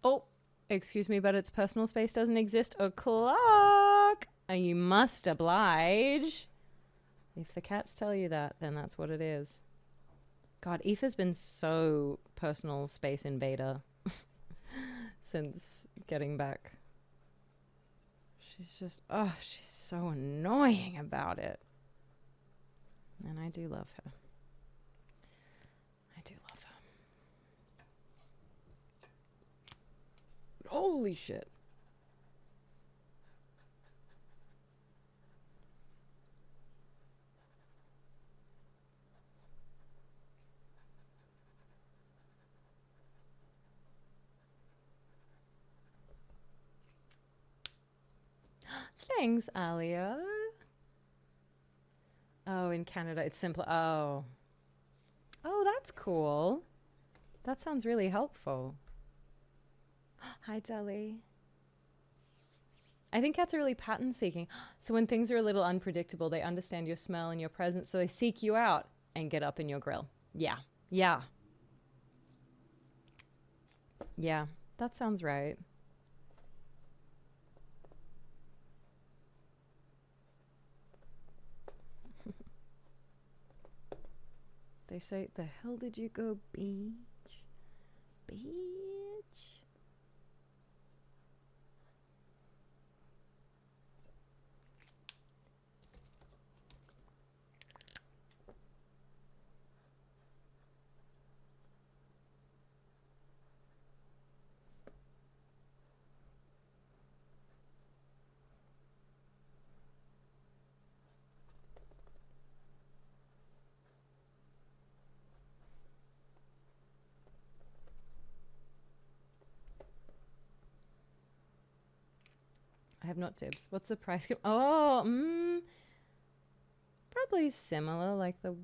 Oh, excuse me, but its personal space doesn't exist. A clock. You must oblige. If the cats tell you that, then that's what it is. God, Aoife's been so personal space invader since getting back. She's just, oh, she's so annoying about it. And I do love her. I do love her. Holy shit. Thanks, Alia. Oh, in Canada, it's simpler. Oh. Oh, that's cool. That sounds really helpful. Hi, Deli. I think cats are really pattern seeking. So when things are a little unpredictable, they understand your smell and your presence, so they seek you out and get up in your grill. Yeah. Yeah. Yeah. That sounds right. They say, the hell did you go, beach? Beach? I have not tips. What's the price? Oh, probably similar, like the